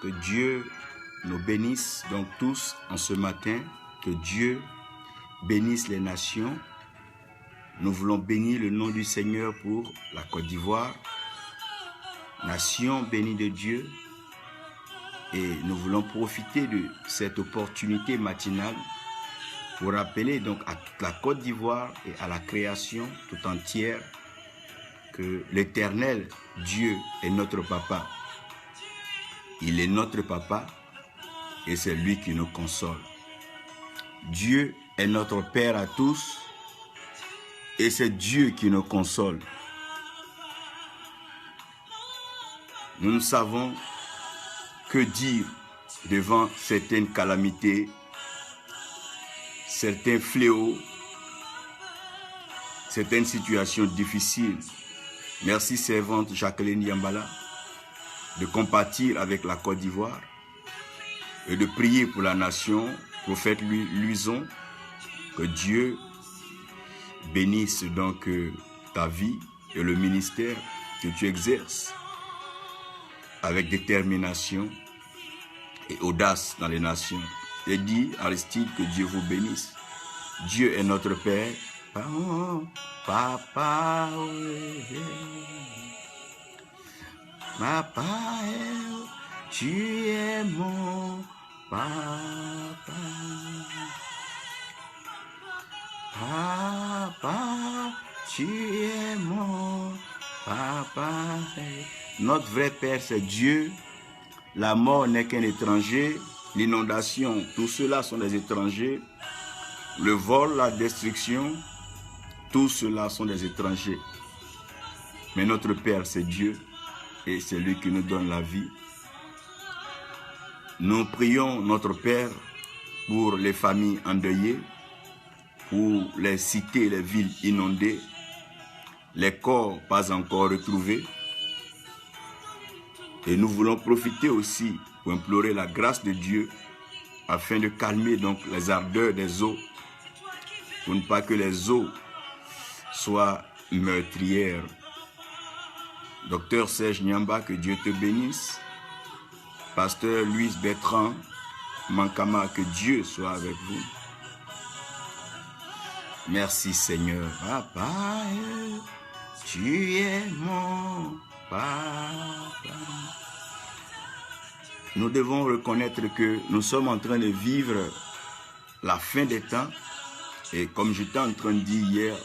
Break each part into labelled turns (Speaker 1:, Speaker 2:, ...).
Speaker 1: Que Dieu nous bénisse donc tous en ce matin. Que Dieu bénisse les nations. Nous voulons bénir le nom du Seigneur pour la Côte d'Ivoire. Nation bénie de Dieu. Et nous voulons profiter de cette opportunité matinale pour rappeler donc à toute la Côte d'Ivoire et à la création tout entière que l'Éternel Dieu est notre papa. Il est notre papa et c'est lui qui nous console. Dieu est notre Père à tous et c'est Dieu qui nous console. Nous ne savons que dire devant certaines calamités, certains fléaux, certaines situations difficiles. Merci, servante Jacqueline Yambala, de compatir avec la Côte d'Ivoire et de prier pour la nation. Prophète Luison, que Dieu bénisse donc ta vie et le ministère que tu exerces avec détermination et audace dans les nations. Et dit Aristide que Dieu vous bénisse. Dieu est notre Père. Papa, papa, tu es mon papa. Papa, tu es mon papa. Notre vrai Père, c'est Dieu. La mort n'est qu'un étranger. L'inondation, tout cela sont des étrangers. Le vol, la destruction, tout cela sont des étrangers. Mais notre Père, c'est Dieu. Et c'est lui qui nous donne la vie. Nous prions notre Père pour les familles endeuillées, pour les cités, les villes inondées, les corps pas encore retrouvés. Et nous voulons profiter aussi pour implorer la grâce de Dieu afin de calmer donc les ardeurs des eaux, pour ne pas que les eaux soient meurtrières. Docteur Serge Nyamba, que Dieu te bénisse. Pasteur Louis Bertrand Mankama, que Dieu soit avec vous. Merci Seigneur. Papa, tu es mon papa. Nous devons reconnaître que nous sommes en train de vivre la fin des temps. Et comme j'étais en train de dire hier,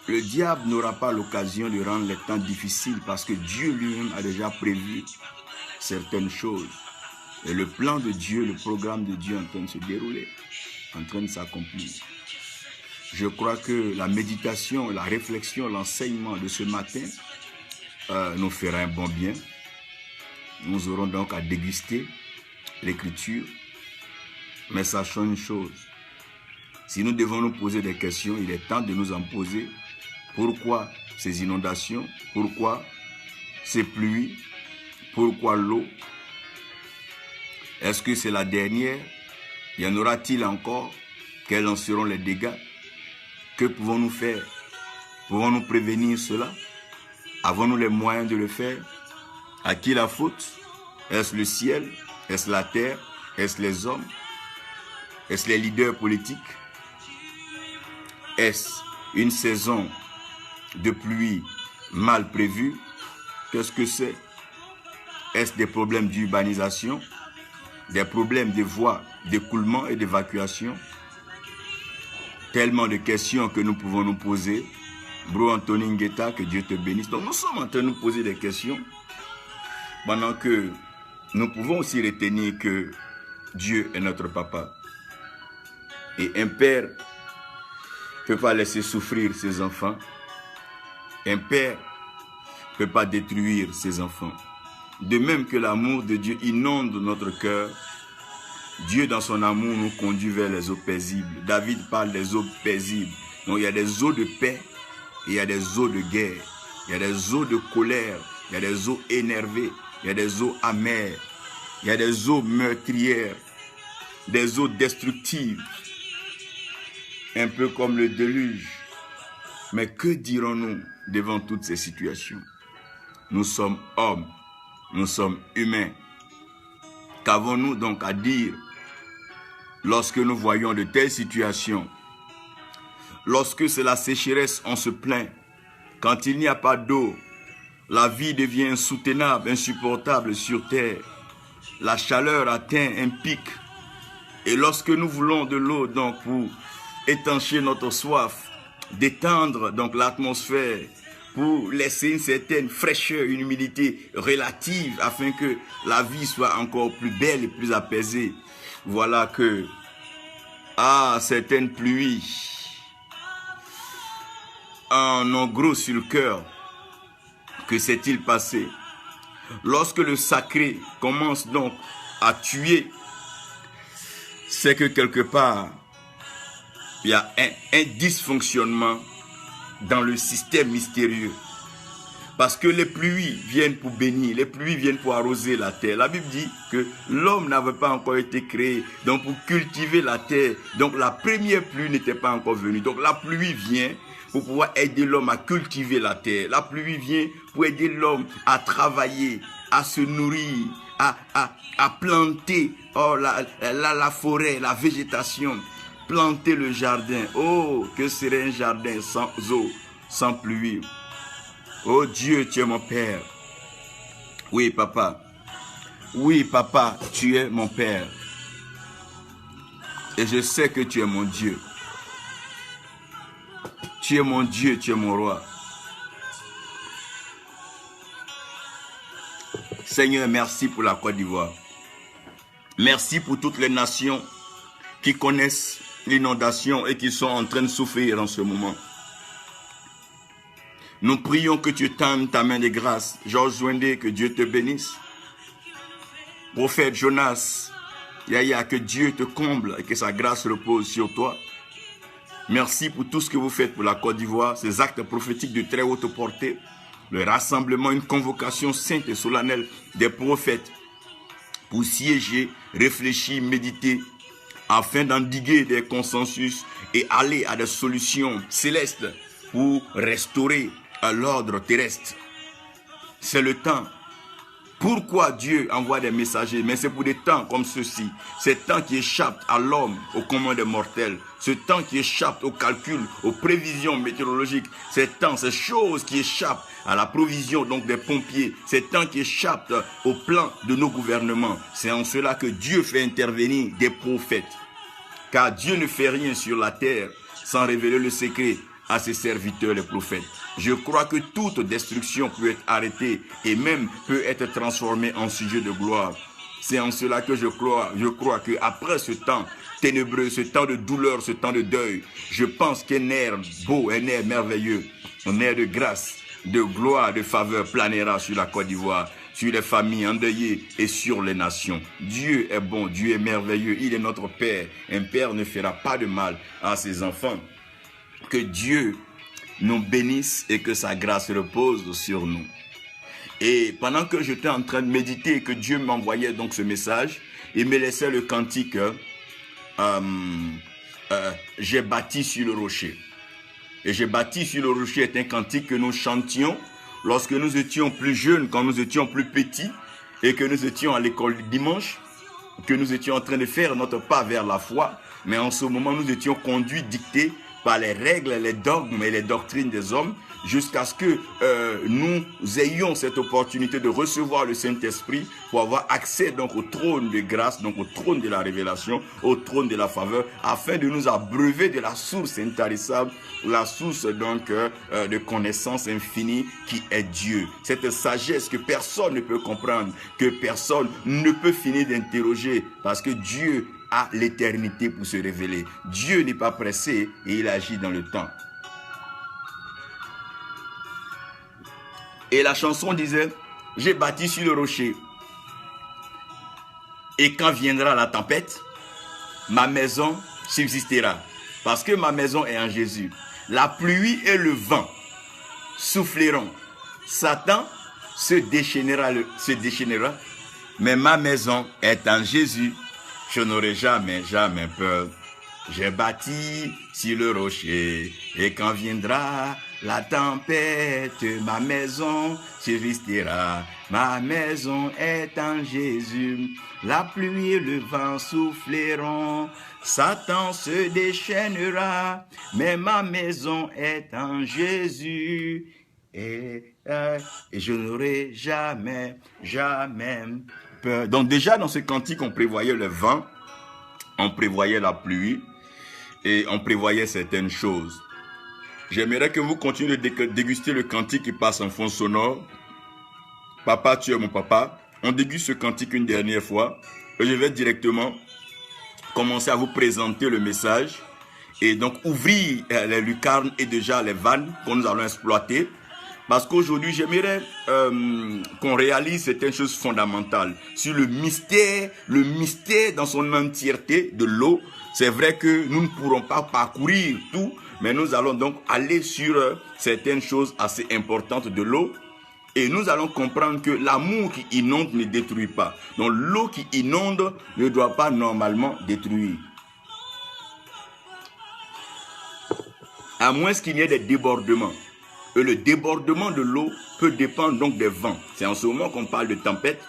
Speaker 1: le diable n'aura pas l'occasion de rendre les temps difficiles parce que Dieu lui-même a déjà prévu certaines choses. Et le plan de Dieu, le programme de Dieu est en train de se dérouler, en train de s'accomplir. Je crois que la méditation, la réflexion, l'enseignement de ce matin nous fera un bon bien. Nous aurons donc à déguster l'écriture. Mais sachons une chose, si nous devons nous poser des questions, il est temps de nous en poser. Pourquoi ces inondations? Pourquoi ces pluies? Pourquoi l'eau? Est-ce que c'est la dernière? Y en aura-t-il encore? Quels en seront les dégâts? Que pouvons-nous faire? Pouvons-nous prévenir cela? Avons-nous les moyens de le faire? À qui la faute? Est-ce le ciel? Est-ce la terre? Est-ce les hommes? Est-ce les leaders politiques? Est-ce une saison de pluie mal prévue? Qu'est-ce que c'est? Est-ce des problèmes d'urbanisation? Des problèmes de voies d'écoulement et d'évacuation? Tellement de questions que nous pouvons nous poser. Bro Anthony Ngueta, que Dieu te bénisse. Donc nous sommes en train de nous poser des questions pendant que nous pouvons aussi retenir que Dieu est notre papa. Et un père ne peut pas laisser souffrir ses enfants. Un père ne peut pas détruire ses enfants. De même que l'amour de Dieu inonde notre cœur, Dieu dans son amour nous conduit vers les eaux paisibles. David parle des eaux paisibles. Donc il y a des eaux de paix et il y a des eaux de guerre. Il y a des eaux de colère, il y a des eaux énervées, il y a des eaux amères, il y a des eaux meurtrières, des eaux destructives. Un peu comme le déluge. Mais que dirons-nous devant toutes ces situations? Nous sommes hommes, nous sommes humains, Qu'avons-nous donc à dire lorsque nous voyons de telles situations? Lorsque c'est la sécheresse, on se plaint. Quand il n'y a pas d'eau, la vie devient insoutenable, insupportable sur terre. La chaleur atteint un pic. Et lorsque nous voulons de l'eau donc pour étancher notre soif, détendre donc l'atmosphère, pour laisser une certaine fraîcheur, une humidité relative afin que la vie soit encore plus belle et plus apaisée. Voilà que, certaines pluies en ont gros sur le cœur. Que s'est-il passé? Lorsque le sacré commence donc à tuer, c'est que quelque part, il y a un dysfonctionnement dans le système mystérieux. Parce que les pluies viennent pour bénir, les pluies viennent pour arroser la terre. La Bible dit que l'homme n'avait pas encore été créé, donc pour cultiver la terre. Donc la première pluie n'était pas encore venue. Donc la pluie vient pour pouvoir aider l'homme à cultiver la terre. La pluie vient pour aider l'homme à travailler, à se nourrir, à planter la forêt, la végétation, planter le jardin. Oh, que serait un jardin sans eau, sans pluie? Oh Dieu, tu es mon Père. Oui, papa. Oui, papa, tu es mon Père. Et je sais que tu es mon Dieu. Tu es mon Dieu, tu es mon roi. Seigneur, merci pour la Côte d'Ivoire. Merci pour toutes les nations qui connaissent l'inondation et qui sont en train de souffrir en ce moment. Nous prions que tu tendes ta main de grâce. Georges Zwende, que Dieu te bénisse. Prophète Jonas, Yaya, que Dieu te comble et que sa grâce repose sur toi. Merci pour tout ce que vous faites pour la Côte d'Ivoire, ces actes prophétiques de très haute portée, le rassemblement, une convocation sainte et solennelle des prophètes pour siéger, réfléchir, méditer, afin d'endiguer des consensus et aller à des solutions célestes pour restaurer l'ordre terrestre. C'est le temps. Pourquoi Dieu envoie des messagers? Mais c'est pour des temps comme ceux-ci. Ces temps qui échappent à l'homme, au commun des mortels. Ce temps qui échappe aux calculs, aux prévisions météorologiques. Ces temps, ces choses qui échappent à la provision donc des pompiers. Ces temps qui échappent au plan de nos gouvernements. C'est en cela que Dieu fait intervenir des prophètes. Car Dieu ne fait rien sur la terre sans révéler le secret à ses serviteurs les prophètes. Je crois que toute destruction peut être arrêtée et même peut être transformée en sujet de gloire. C'est en cela que je crois qu'après ce temps ténébreux, ce temps de douleur, ce temps de deuil, je pense qu'un air beau, un air merveilleux, un air de grâce, de gloire, de faveur planera sur la Côte d'Ivoire, sur les familles endeuillées et sur les nations. Dieu est bon, Dieu est merveilleux, il est notre Père. Un Père ne fera pas de mal à ses enfants. Que Dieu nous bénisse et que sa grâce repose sur nous. Et pendant que j'étais en train de méditer et que Dieu m'envoyait donc ce message, il me laissait le cantique j'ai bâti sur le rocher. Et j'ai bâti sur le rocher est un cantique que nous chantions lorsque nous étions plus jeunes, quand nous étions plus petits et que nous étions à l'école du dimanche, que nous étions en train de faire notre pas vers la foi, mais en ce moment nous étions conduits, dictés par les règles, les dogmes et les doctrines des hommes, jusqu'à ce que nous ayons cette opportunité de recevoir le Saint-Esprit pour avoir accès donc au trône de grâce, donc au trône de la révélation, au trône de la faveur, afin de nous abreuver de la source intarissable, la source donc de connaissance infinie qui est Dieu. Cette sagesse que personne ne peut comprendre, que personne ne peut finir d'interroger, parce que Dieu a l'éternité pour se révéler. Dieu n'est pas pressé et il agit dans le temps. Et la chanson disait, j'ai bâti sur le rocher. Et quand viendra la tempête, ma maison subsistera. Parce que ma maison est en Jésus. La pluie et le vent souffleront. Satan se déchaînera. Mais ma maison est en Jésus. Je n'aurai jamais peur. J'ai bâti sur le rocher. Et quand viendra la tempête, ma maison subsistera. Ma maison est en Jésus. La pluie et le vent souffleront. Satan se déchaînera. Mais ma maison est en Jésus. Et je n'aurai jamais peur. Donc déjà dans ce cantique, on prévoyait le vent, on prévoyait la pluie et on prévoyait certaines choses. J'aimerais que vous continuiez de déguster le cantique qui passe en fond sonore. Papa, tu es mon papa. On déguste ce cantique une dernière fois. Et je vais directement commencer à vous présenter le message. Et donc ouvrir les lucarnes et déjà les vannes que nous allons exploiter. Parce qu'aujourd'hui, j'aimerais qu'on réalise certaines choses fondamentales sur le mystère dans son entièreté de l'eau. C'est vrai que nous ne pourrons pas parcourir tout, mais nous allons donc aller sur certaines choses assez importantes de l'eau. Et nous allons comprendre que l'amour qui inonde ne détruit pas. Donc l'eau qui inonde ne doit pas normalement détruire. À moins qu'il y ait des débordements. Et le débordement de l'eau peut dépendre donc des vents. C'est en ce moment qu'on parle de tempête.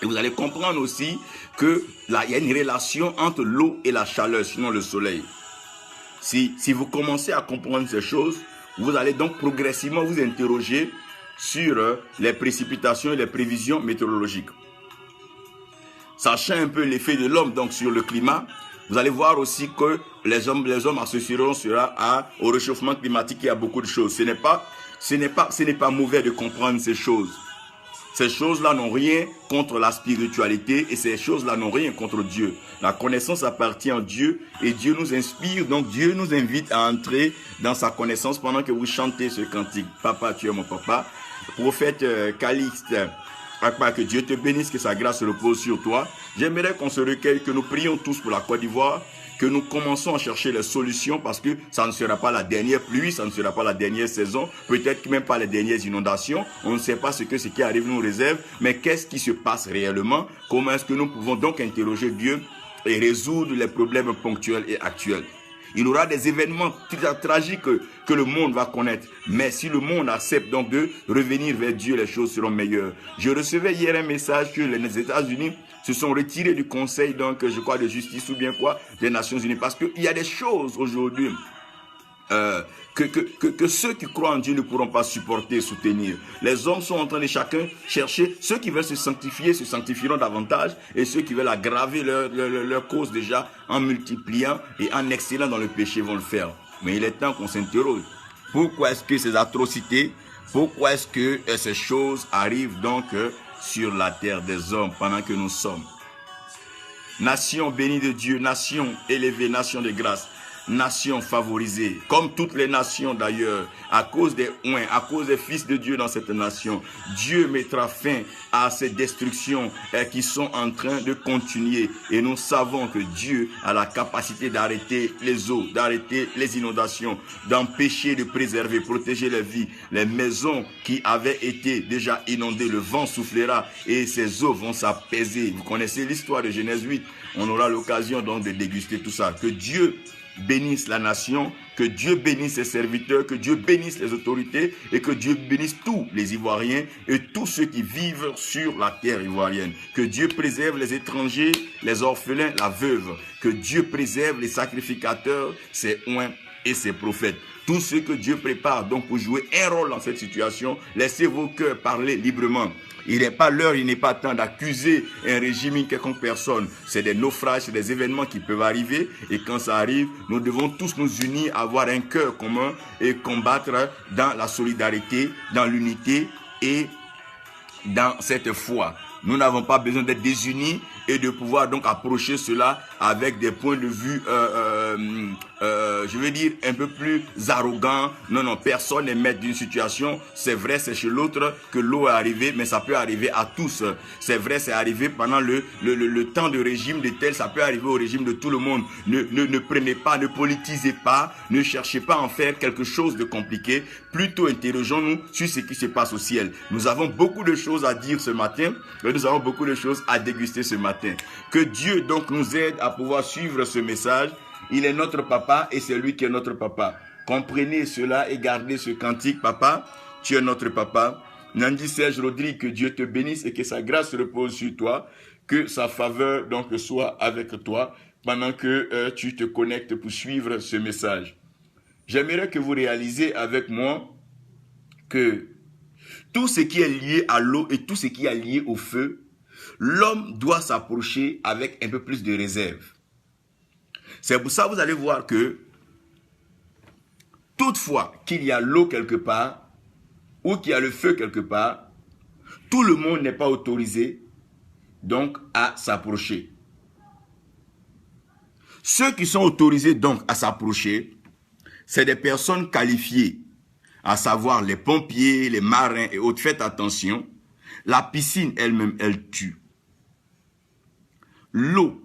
Speaker 1: Et vous allez comprendre aussi qu'il y a une relation entre l'eau et la chaleur, sinon le soleil. Si vous commencez à comprendre ces choses, vous allez donc progressivement vous interroger sur les précipitations et les prévisions météorologiques. Sachant un peu l'effet de l'homme donc sur le climat, vous allez voir aussi que les hommes associeront cela au réchauffement climatique et à beaucoup de choses. Ce n'est pas mauvais de comprendre ces choses. Ces choses-là n'ont rien contre la spiritualité et ces choses-là n'ont rien contre Dieu. La connaissance appartient à Dieu et Dieu nous inspire. Donc Dieu nous invite à entrer dans sa connaissance pendant que vous chantez ce cantique. Papa, tu es mon papa. Prophète Calixte, que Dieu te bénisse, que sa grâce repose sur toi. J'aimerais qu'on se recueille, que nous prions tous pour la Côte d'Ivoire, que nous commençons à chercher les solutions parce que ça ne sera pas la dernière pluie, ça ne sera pas la dernière saison, peut-être même pas les dernières inondations. On ne sait pas ce qui arrive nous réserve, mais qu'est-ce qui se passe réellement? Comment est-ce que nous pouvons donc interroger Dieu et résoudre les problèmes ponctuels et actuels? Il y aura des événements tragiques que le monde va connaître. Mais si le monde accepte donc de revenir vers Dieu, les choses seront meilleures. Je recevais hier un message que les États-Unis se sont retirés du Conseil, donc je crois de justice ou bien quoi, des Nations Unies. Parce qu'il y a des choses aujourd'hui que ceux qui croient en Dieu ne pourront pas supporter et soutenir. Les hommes sont en train de chacun chercher. Ceux qui veulent se sanctifier se sanctifieront davantage et ceux qui veulent aggraver leur cause déjà en multipliant et en excellant dans le péché vont le faire. Mais il est temps qu'on s'interroge. Pourquoi est-ce que ces atrocités, pourquoi est-ce que ces choses arrivent donc sur la terre des hommes pendant que nous sommes? Nation bénie de Dieu, nation élevée, nation de grâce. Nation favorisée, comme toutes les nations d'ailleurs, à cause des oints, à cause des fils de Dieu dans cette nation. Dieu mettra fin à ces destructions qui sont en train de continuer. Et nous savons que Dieu a la capacité d'arrêter les eaux, d'arrêter les inondations, d'empêcher de préserver, protéger les vies. Les maisons qui avaient été déjà inondées, le vent soufflera et ces eaux vont s'apaiser. Vous connaissez l'histoire de Genèse 8. On aura l'occasion donc de déguster tout ça. Que Dieu bénisse la nation, que Dieu bénisse ses serviteurs, que Dieu bénisse les autorités et que Dieu bénisse tous les Ivoiriens et tous ceux qui vivent sur la terre ivoirienne. Que Dieu préserve les étrangers, les orphelins, la veuve. Que Dieu préserve les sacrificateurs, ses oints et ses prophètes. Tout ce que Dieu prépare donc pour jouer un rôle dans cette situation, laissez vos cœurs parler librement. Il n'est pas l'heure, il n'est pas temps d'accuser un régime, une quelconque personne. C'est des naufrages, c'est des événements qui peuvent arriver. Et quand ça arrive, nous devons tous nous unir, avoir un cœur commun et combattre dans la solidarité, dans l'unité et dans cette foi. Nous n'avons pas besoin d'être désunis et de pouvoir donc approcher cela avec des points de vue, je veux dire, un peu plus arrogants. Non, personne n'est maître d'une situation. C'est vrai, c'est chez l'autre que l'eau est arrivée, mais ça peut arriver à tous. C'est vrai, c'est arrivé pendant le temps de régime de tel, ça peut arriver au régime de tout le monde. Ne prenez pas, ne politisez pas, ne cherchez pas à en faire quelque chose de compliqué. Plutôt interrogeons-nous sur ce qui se passe au ciel. Nous avons beaucoup de choses à dire ce matin, mais nous avons beaucoup de choses à déguster ce matin. Que Dieu donc nous aide à pouvoir suivre ce message. Il est notre papa et c'est lui qui est notre papa. Comprenez cela et gardez ce cantique. Papa, tu es notre papa. Nandi Serge Rodrigue, que Dieu te bénisse et que sa grâce repose sur toi. Que sa faveur donc soit avec toi pendant que tu te connectes pour suivre ce message. J'aimerais que vous réalisiez avec moi que tout ce qui est lié à l'eau et tout ce qui est lié au feu, l'homme doit s'approcher avec un peu plus de réserve. C'est pour ça que vous allez voir que toutefois qu'il y a l'eau quelque part ou qu'il y a le feu quelque part, tout le monde n'est pas autorisé donc à s'approcher. Ceux qui sont autorisés donc à s'approcher, c'est des personnes qualifiées, à savoir les pompiers, les marins et autres. Faites attention, la piscine elle-même, elle tue. L'eau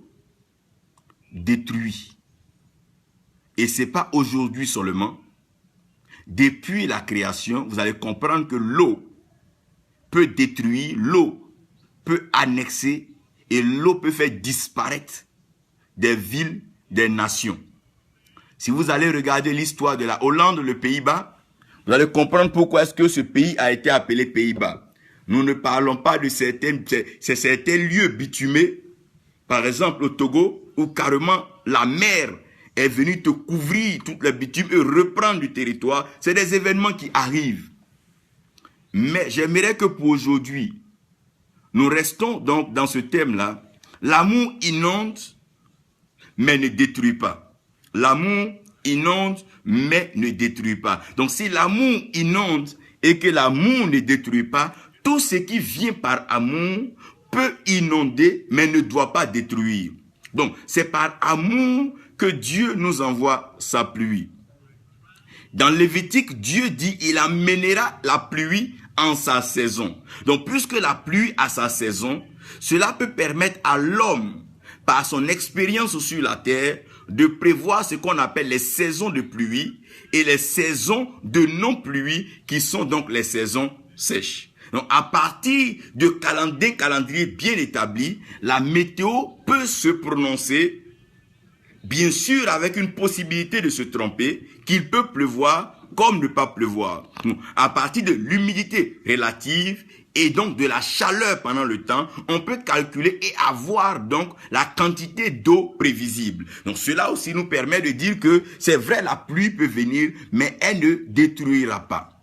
Speaker 1: détruit. Et ce n'est pas aujourd'hui seulement. Depuis la création, vous allez comprendre que l'eau peut détruire, l'eau peut annexer et l'eau peut faire disparaître des villes, des nations. Si vous allez regarder l'histoire de la Hollande, le Pays-Bas, vous allez comprendre pourquoi est-ce que ce pays a été appelé Pays-Bas. Nous ne parlons pas de certains lieux bitumés, par exemple au Togo, où carrément la mer est venue te couvrir toutes les bitumes et reprendre du territoire. C'est des événements qui arrivent. Mais j'aimerais que pour aujourd'hui, nous restons donc dans ce thème-là. L'amour inonde, mais ne détruit pas. L'amour inonde, mais ne détruit pas. Donc si l'amour inonde et que l'amour ne détruit pas, tout ce qui vient par amour peut inonder, mais ne doit pas détruire. Donc c'est par amour que Dieu nous envoie sa pluie. Dans Lévitique, Dieu dit, il amènera la pluie en sa saison. Donc puisque la pluie a sa saison, cela peut permettre à l'homme, par son expérience sur la terre, de prévoir ce qu'on appelle les saisons de pluie et les saisons de non-pluie qui sont donc les saisons sèches. Donc à partir de calendrier bien établi, la météo peut se prononcer, bien sûr avec une possibilité de se tromper, qu'il peut pleuvoir comme ne pas pleuvoir. Donc, à partir de l'humidité relative et donc de la chaleur pendant le temps, on peut calculer et avoir donc la quantité d'eau prévisible. Donc cela aussi nous permet de dire que c'est vrai, la pluie peut venir, mais elle ne détruira pas.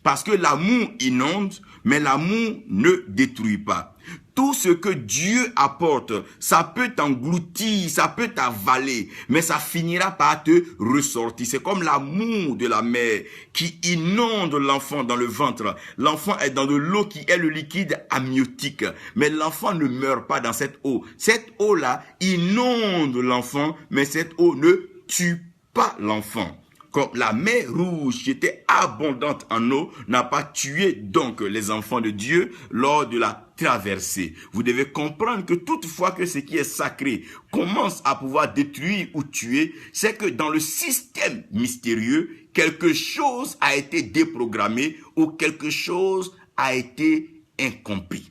Speaker 1: Parce que l'amour inonde, mais l'amour ne détruit pas. Tout ce que Dieu apporte, ça peut t'engloutir, ça peut t'avaler, mais ça finira par te ressortir. C'est comme l'amour de la mère qui inonde l'enfant dans le ventre. L'enfant est dans de l'eau qui est le liquide amniotique, mais l'enfant ne meurt pas dans cette eau. Cette eau-là inonde l'enfant, mais cette eau ne tue pas l'enfant. Comme la mer Rouge, qui était abondante en eau, n'a pas tué donc les enfants de Dieu lors de la traversée. Vous devez comprendre que toutefois que ce qui est sacré commence à pouvoir détruire ou tuer, c'est que dans le système mystérieux, quelque chose a été déprogrammé ou quelque chose a été incompris.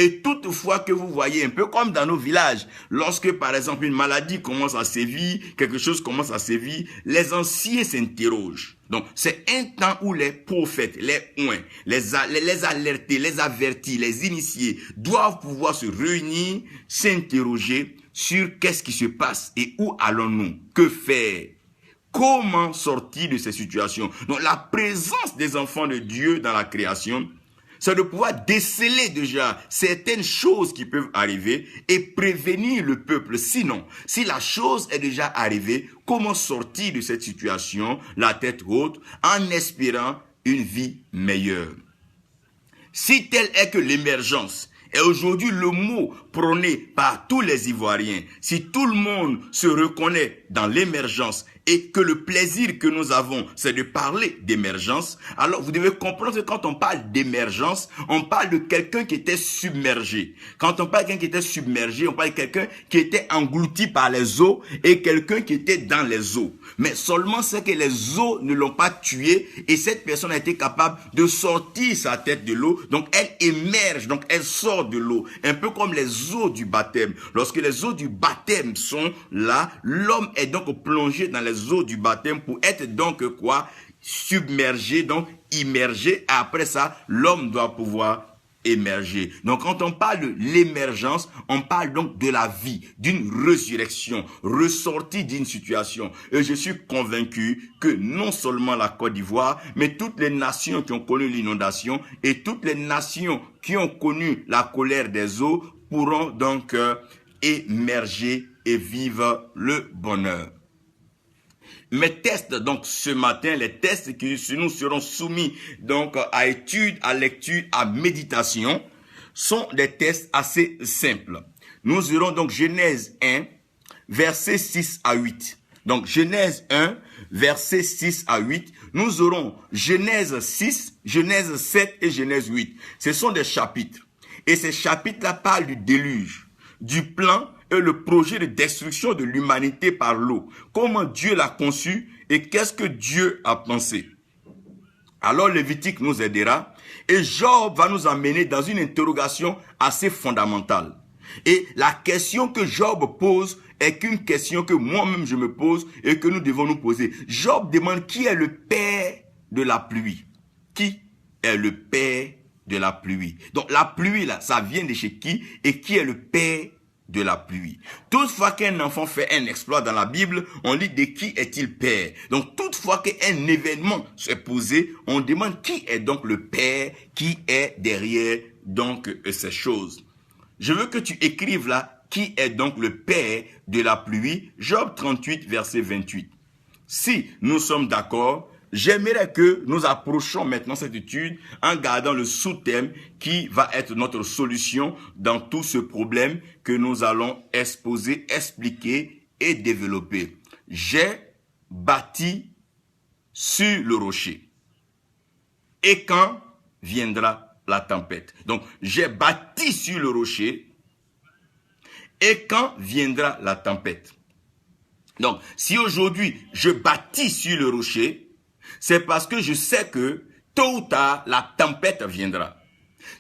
Speaker 1: Et toutefois que vous voyez, un peu comme dans nos villages, lorsque par exemple une maladie commence à sévir, quelque chose commence à sévir, les anciens s'interrogent. Donc c'est un temps où les prophètes, les oints, les alertés, les avertis, les initiés doivent pouvoir se réunir, s'interroger sur qu'est-ce qui se passe et où allons-nous, que faire. Comment sortir de ces situations? Donc la présence des enfants de Dieu dans la création, c'est de pouvoir déceler déjà certaines choses qui peuvent arriver et prévenir le peuple. Sinon, si la chose est déjà arrivée, comment sortir de cette situation, la tête haute, en espérant une vie meilleure? Si telle est que l'émergence est aujourd'hui le mot prôné par tous les Ivoiriens, si tout le monde se reconnaît dans l'émergence et que le plaisir que nous avons, c'est de parler d'émergence, alors vous devez comprendre que quand on parle d'émergence, on parle de quelqu'un qui était submergé. Quand on parle de quelqu'un qui était submergé, on parle de quelqu'un qui était englouti par les eaux et quelqu'un qui était dans les eaux. Mais seulement c'est que les eaux ne l'ont pas tué et cette personne a été capable de sortir sa tête de l'eau. Donc elle émerge, donc elle sort de l'eau. Un peu comme les les eaux du baptême. Lorsque les eaux du baptême sont là, l'homme est donc plongé dans les eaux du baptême pour être donc quoi? Submergé, donc immergé. Après ça, l'homme doit pouvoir émerger. Donc quand on parle de l'émergence, on parle donc de la vie, d'une résurrection, ressortie d'une situation. Et je suis convaincu que non seulement la Côte d'Ivoire, mais toutes les nations qui ont connu l'inondation et toutes les nations qui ont connu la colère des eaux pourront donc émerger et vivre le bonheur. Mes tests, donc, ce matin, les tests qui nous seront soumis, donc, à étude, à lecture, à méditation, sont des tests assez simples. Nous aurons donc Genèse 1, versets 6 à 8. Donc, Genèse 1, versets 6 à 8. Nous aurons Genèse 6, Genèse 7 et Genèse 8. Ce sont des chapitres. Et ces chapitres-là parlent du déluge, du plan et le projet de destruction de l'humanité par l'eau. Comment Dieu l'a conçu et qu'est-ce que Dieu a pensé. Alors Lévitique nous aidera et Job va nous amener dans une interrogation assez fondamentale. Et la question que Job pose est qu'une question que moi-même je me pose et que nous devons nous poser. Job demande qui est le père de la pluie. Qui est le père de la pluie? Donc la pluie là, ça vient de chez qui et qui est le père de la pluie? Toutefois qu'un enfant fait un exploit dans la Bible, on dit de qui est-il père? Donc toutefois qu'un événement s'est posé, on demande qui est donc le père, qui est derrière donc ces choses. Je veux que tu écrives là, qui est donc le père de la pluie? Job 38, verset 28. Si nous sommes d'accord, j'aimerais que nous approchions maintenant cette étude en gardant le sous-thème qui va être notre solution dans tout ce problème que nous allons exposer, expliquer et développer. J'ai bâti sur le rocher. Et quand viendra la tempête? Donc, j'ai bâti sur le rocher. Et quand viendra la tempête? Donc, si aujourd'hui je bâtis sur le rocher, c'est parce que je sais que tôt ou tard, la tempête viendra.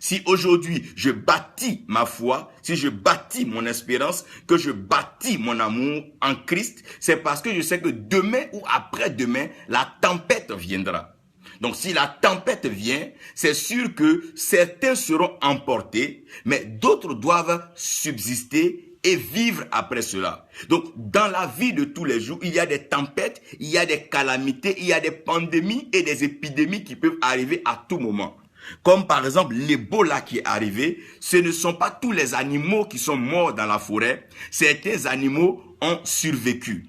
Speaker 1: Si aujourd'hui, je bâtis ma foi, si je bâtis mon espérance, que je bâtis mon amour en Christ, c'est parce que je sais que demain ou après-demain, la tempête viendra. Donc, si la tempête vient, c'est sûr que certains seront emportés, mais d'autres doivent subsister et vivre après cela. Donc, dans la vie de tous les jours, il y a des tempêtes, il y a des calamités, il y a des pandémies et des épidémies qui peuvent arriver à tout moment. Comme par exemple l'Ebola qui est arrivé, ce ne sont pas tous les animaux qui sont morts dans la forêt, certains animaux ont survécu.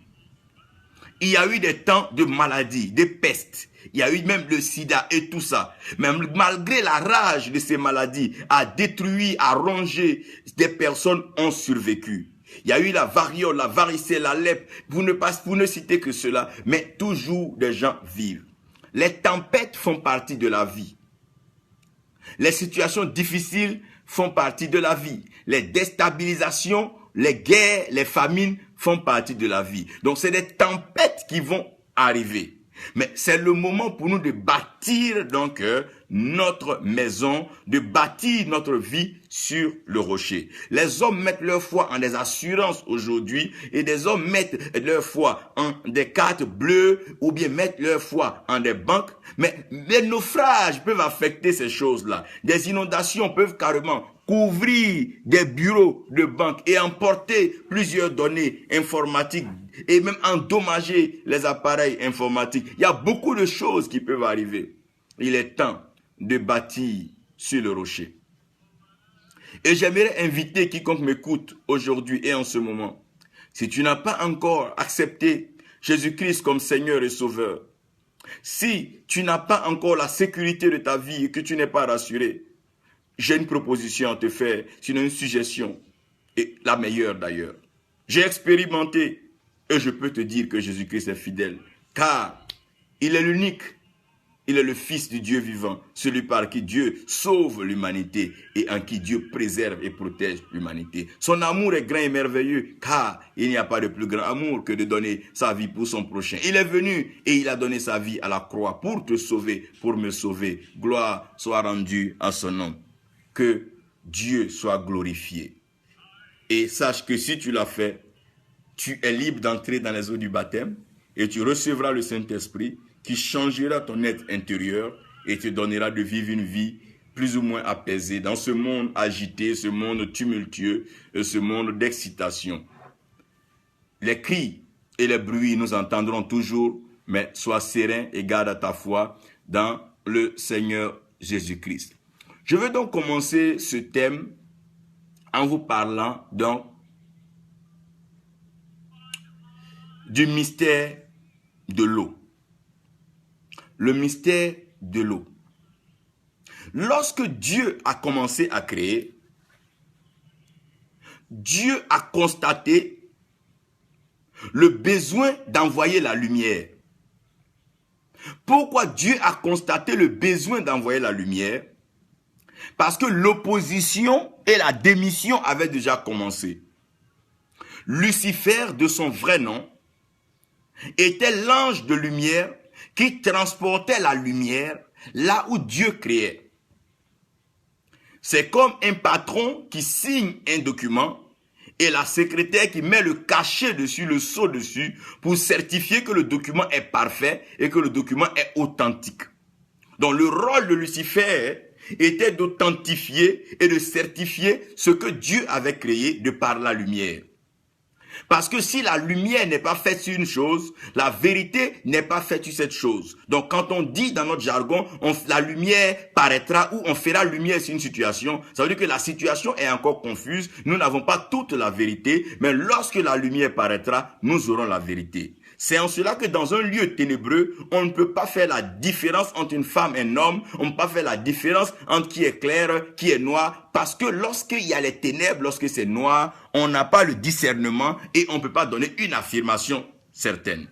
Speaker 1: Il y a eu des temps de maladies, de pestes. Il y a eu même le sida et tout ça. Même malgré la rage de ces maladies, a détruit, a rongé, des personnes ont survécu. Il y a eu la variole, la varicelle, la lèpre. Vous ne citez que cela, mais toujours des gens vivent. Les tempêtes font partie de la vie. Les situations difficiles font partie de la vie. Les déstabilisations, les guerres, les famines font partie de la vie. Donc c'est des tempêtes qui vont arriver. Mais c'est le moment pour nous de bâtir donc notre maison, de bâtir notre vie sur le rocher. Les hommes mettent leur foi en des assurances aujourd'hui et des hommes mettent leur foi en des cartes bleues ou bien mettent leur foi en des banques. Mais les naufrages peuvent affecter ces choses-là. Des inondations peuvent carrément couvrir des bureaux de banque et emporter plusieurs données informatiques et même endommager les appareils informatiques. Il y a beaucoup de choses qui peuvent arriver. Il est temps de bâtir sur le rocher. Et j'aimerais inviter quiconque m'écoute aujourd'hui et en ce moment, si tu n'as pas encore accepté Jésus-Christ comme Seigneur et Sauveur, si tu n'as pas encore la sécurité de ta vie et que tu n'es pas rassuré, j'ai une proposition à te faire, sinon une suggestion, et la meilleure d'ailleurs. J'ai expérimenté et je peux te dire que Jésus-Christ est fidèle, car il est l'unique, il est le Fils du Dieu vivant, celui par qui Dieu sauve l'humanité et en qui Dieu préserve et protège l'humanité. Son amour est grand et merveilleux, car il n'y a pas de plus grand amour que de donner sa vie pour son prochain. Il est venu et il a donné sa vie à la croix pour te sauver, pour me sauver. Gloire soit rendue à son nom. Que Dieu soit glorifié. Et sache que si tu l'as fait, tu es libre d'entrer dans les eaux du baptême et tu recevras le Saint-Esprit qui changera ton être intérieur et te donnera de vivre une vie plus ou moins apaisée dans ce monde agité, ce monde tumultueux, ce monde d'excitation. Les cris et les bruits, nous entendrons toujours, mais sois serein et garde ta foi dans le Seigneur Jésus-Christ. Je veux donc commencer ce thème en vous parlant donc du mystère de l'eau. Le mystère de l'eau. Lorsque Dieu a commencé à créer, Dieu a constaté le besoin d'envoyer la lumière. Pourquoi Dieu a constaté le besoin d'envoyer la lumière? Parce que l'opposition et la démission avaient déjà commencé. Lucifer, de son vrai nom, était l'ange de lumière qui transportait la lumière là où Dieu créait. C'est comme un patron qui signe un document et la secrétaire qui met le cachet dessus, le sceau dessus, pour certifier que le document est parfait et que le document est authentique. Donc le rôle de Lucifer était d'authentifier et de certifier ce que Dieu avait créé de par la lumière. Parce que si la lumière n'est pas faite sur une chose, la vérité n'est pas faite sur cette chose. Donc quand on dit dans notre jargon, la lumière paraîtra ou on fera lumière sur une situation, ça veut dire que la situation est encore confuse, nous n'avons pas toute la vérité, mais lorsque la lumière paraîtra, nous aurons la vérité. C'est en cela que dans un lieu ténébreux, on ne peut pas faire la différence entre une femme et un homme, on ne peut pas faire la différence entre qui est clair, qui est noir, parce que lorsqu'il y a les ténèbres, lorsque c'est noir, on n'a pas le discernement et on ne peut pas donner une affirmation certaine.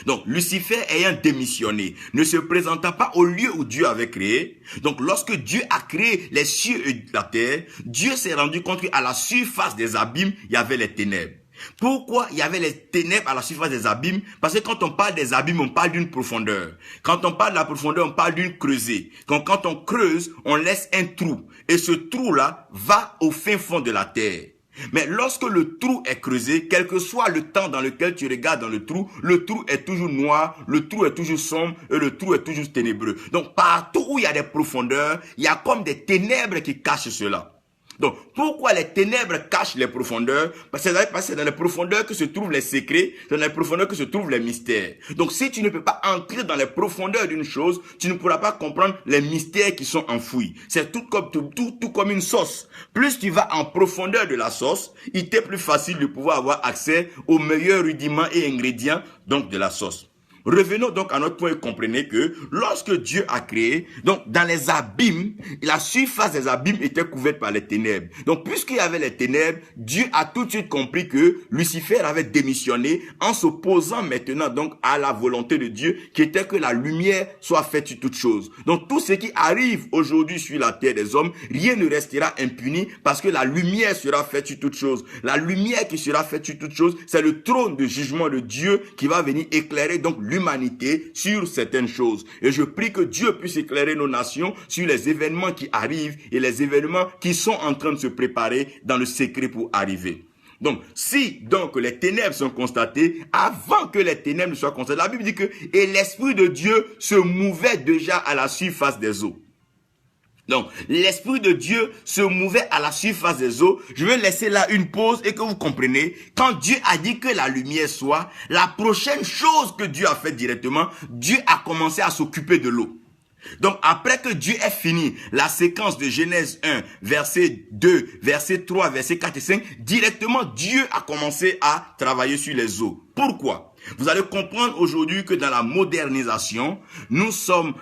Speaker 1: Donc, Lucifer ayant démissionné, ne se présenta pas au lieu où Dieu avait créé. Donc, lorsque Dieu a créé les cieux et la terre, Dieu s'est rendu compte qu'à la surface des abîmes, il y avait les ténèbres. Pourquoi il y avait les ténèbres à la surface des abîmes? Parce que quand on parle des abîmes, on parle d'une profondeur. Quand on parle de la profondeur, on parle d'une creusée. Quand on creuse, on laisse un trou. Et ce trou-là va au fin fond de la terre. Mais lorsque le trou est creusé, quel que soit le temps dans lequel tu regardes dans le trou est toujours noir, le trou est toujours sombre et le trou est toujours ténébreux. Donc partout où il y a des profondeurs, il y a comme des ténèbres qui cachent cela. Donc, pourquoi les ténèbres cachent les profondeurs? Parce que c'est dans les profondeurs que se trouvent les secrets, dans les profondeurs que se trouvent les mystères. Donc, si tu ne peux pas entrer dans les profondeurs d'une chose, tu ne pourras pas comprendre les mystères qui sont enfouis. C'est tout comme une sauce. Plus tu vas en profondeur de la sauce, il t'est plus facile de pouvoir avoir accès aux meilleurs rudiments et ingrédients donc de la sauce. Revenons donc à notre point et comprenez que lorsque Dieu a créé, donc dans les abîmes, la surface des abîmes était couverte par les ténèbres. Donc puisqu'il y avait les ténèbres, Dieu a tout de suite compris que Lucifer avait démissionné en s'opposant maintenant donc à la volonté de Dieu qui était que la lumière soit faite sur toute chose. Donc tout ce qui arrive aujourd'hui sur la terre des hommes, rien ne restera impuni parce que la lumière sera faite sur toute chose. La lumière qui sera faite sur toute chose, c'est le trône de jugement de Dieu qui va venir éclairer donc l'humanité sur certaines choses. Et je prie que Dieu puisse éclairer nos nations sur les événements qui arrivent et les événements qui sont en train de se préparer dans le secret pour arriver. Donc, si donc les ténèbres sont constatées, avant que les ténèbres ne soient constatées, la Bible dit que « Et l'Esprit de Dieu se mouvait déjà à la surface des eaux ». Donc, l'Esprit de Dieu se mouvait à la surface des eaux. Je vais laisser là une pause et que vous compreniez. Quand Dieu a dit que la lumière soit, la prochaine chose que Dieu a fait directement, Dieu a commencé à s'occuper de l'eau. Donc, après que Dieu ait fini la séquence de Genèse 1, verset 2, verset 3, verset 4 et 5, directement, Dieu a commencé à travailler sur les eaux. Pourquoi? Vous allez comprendre aujourd'hui que dans la modernisation, nous sommes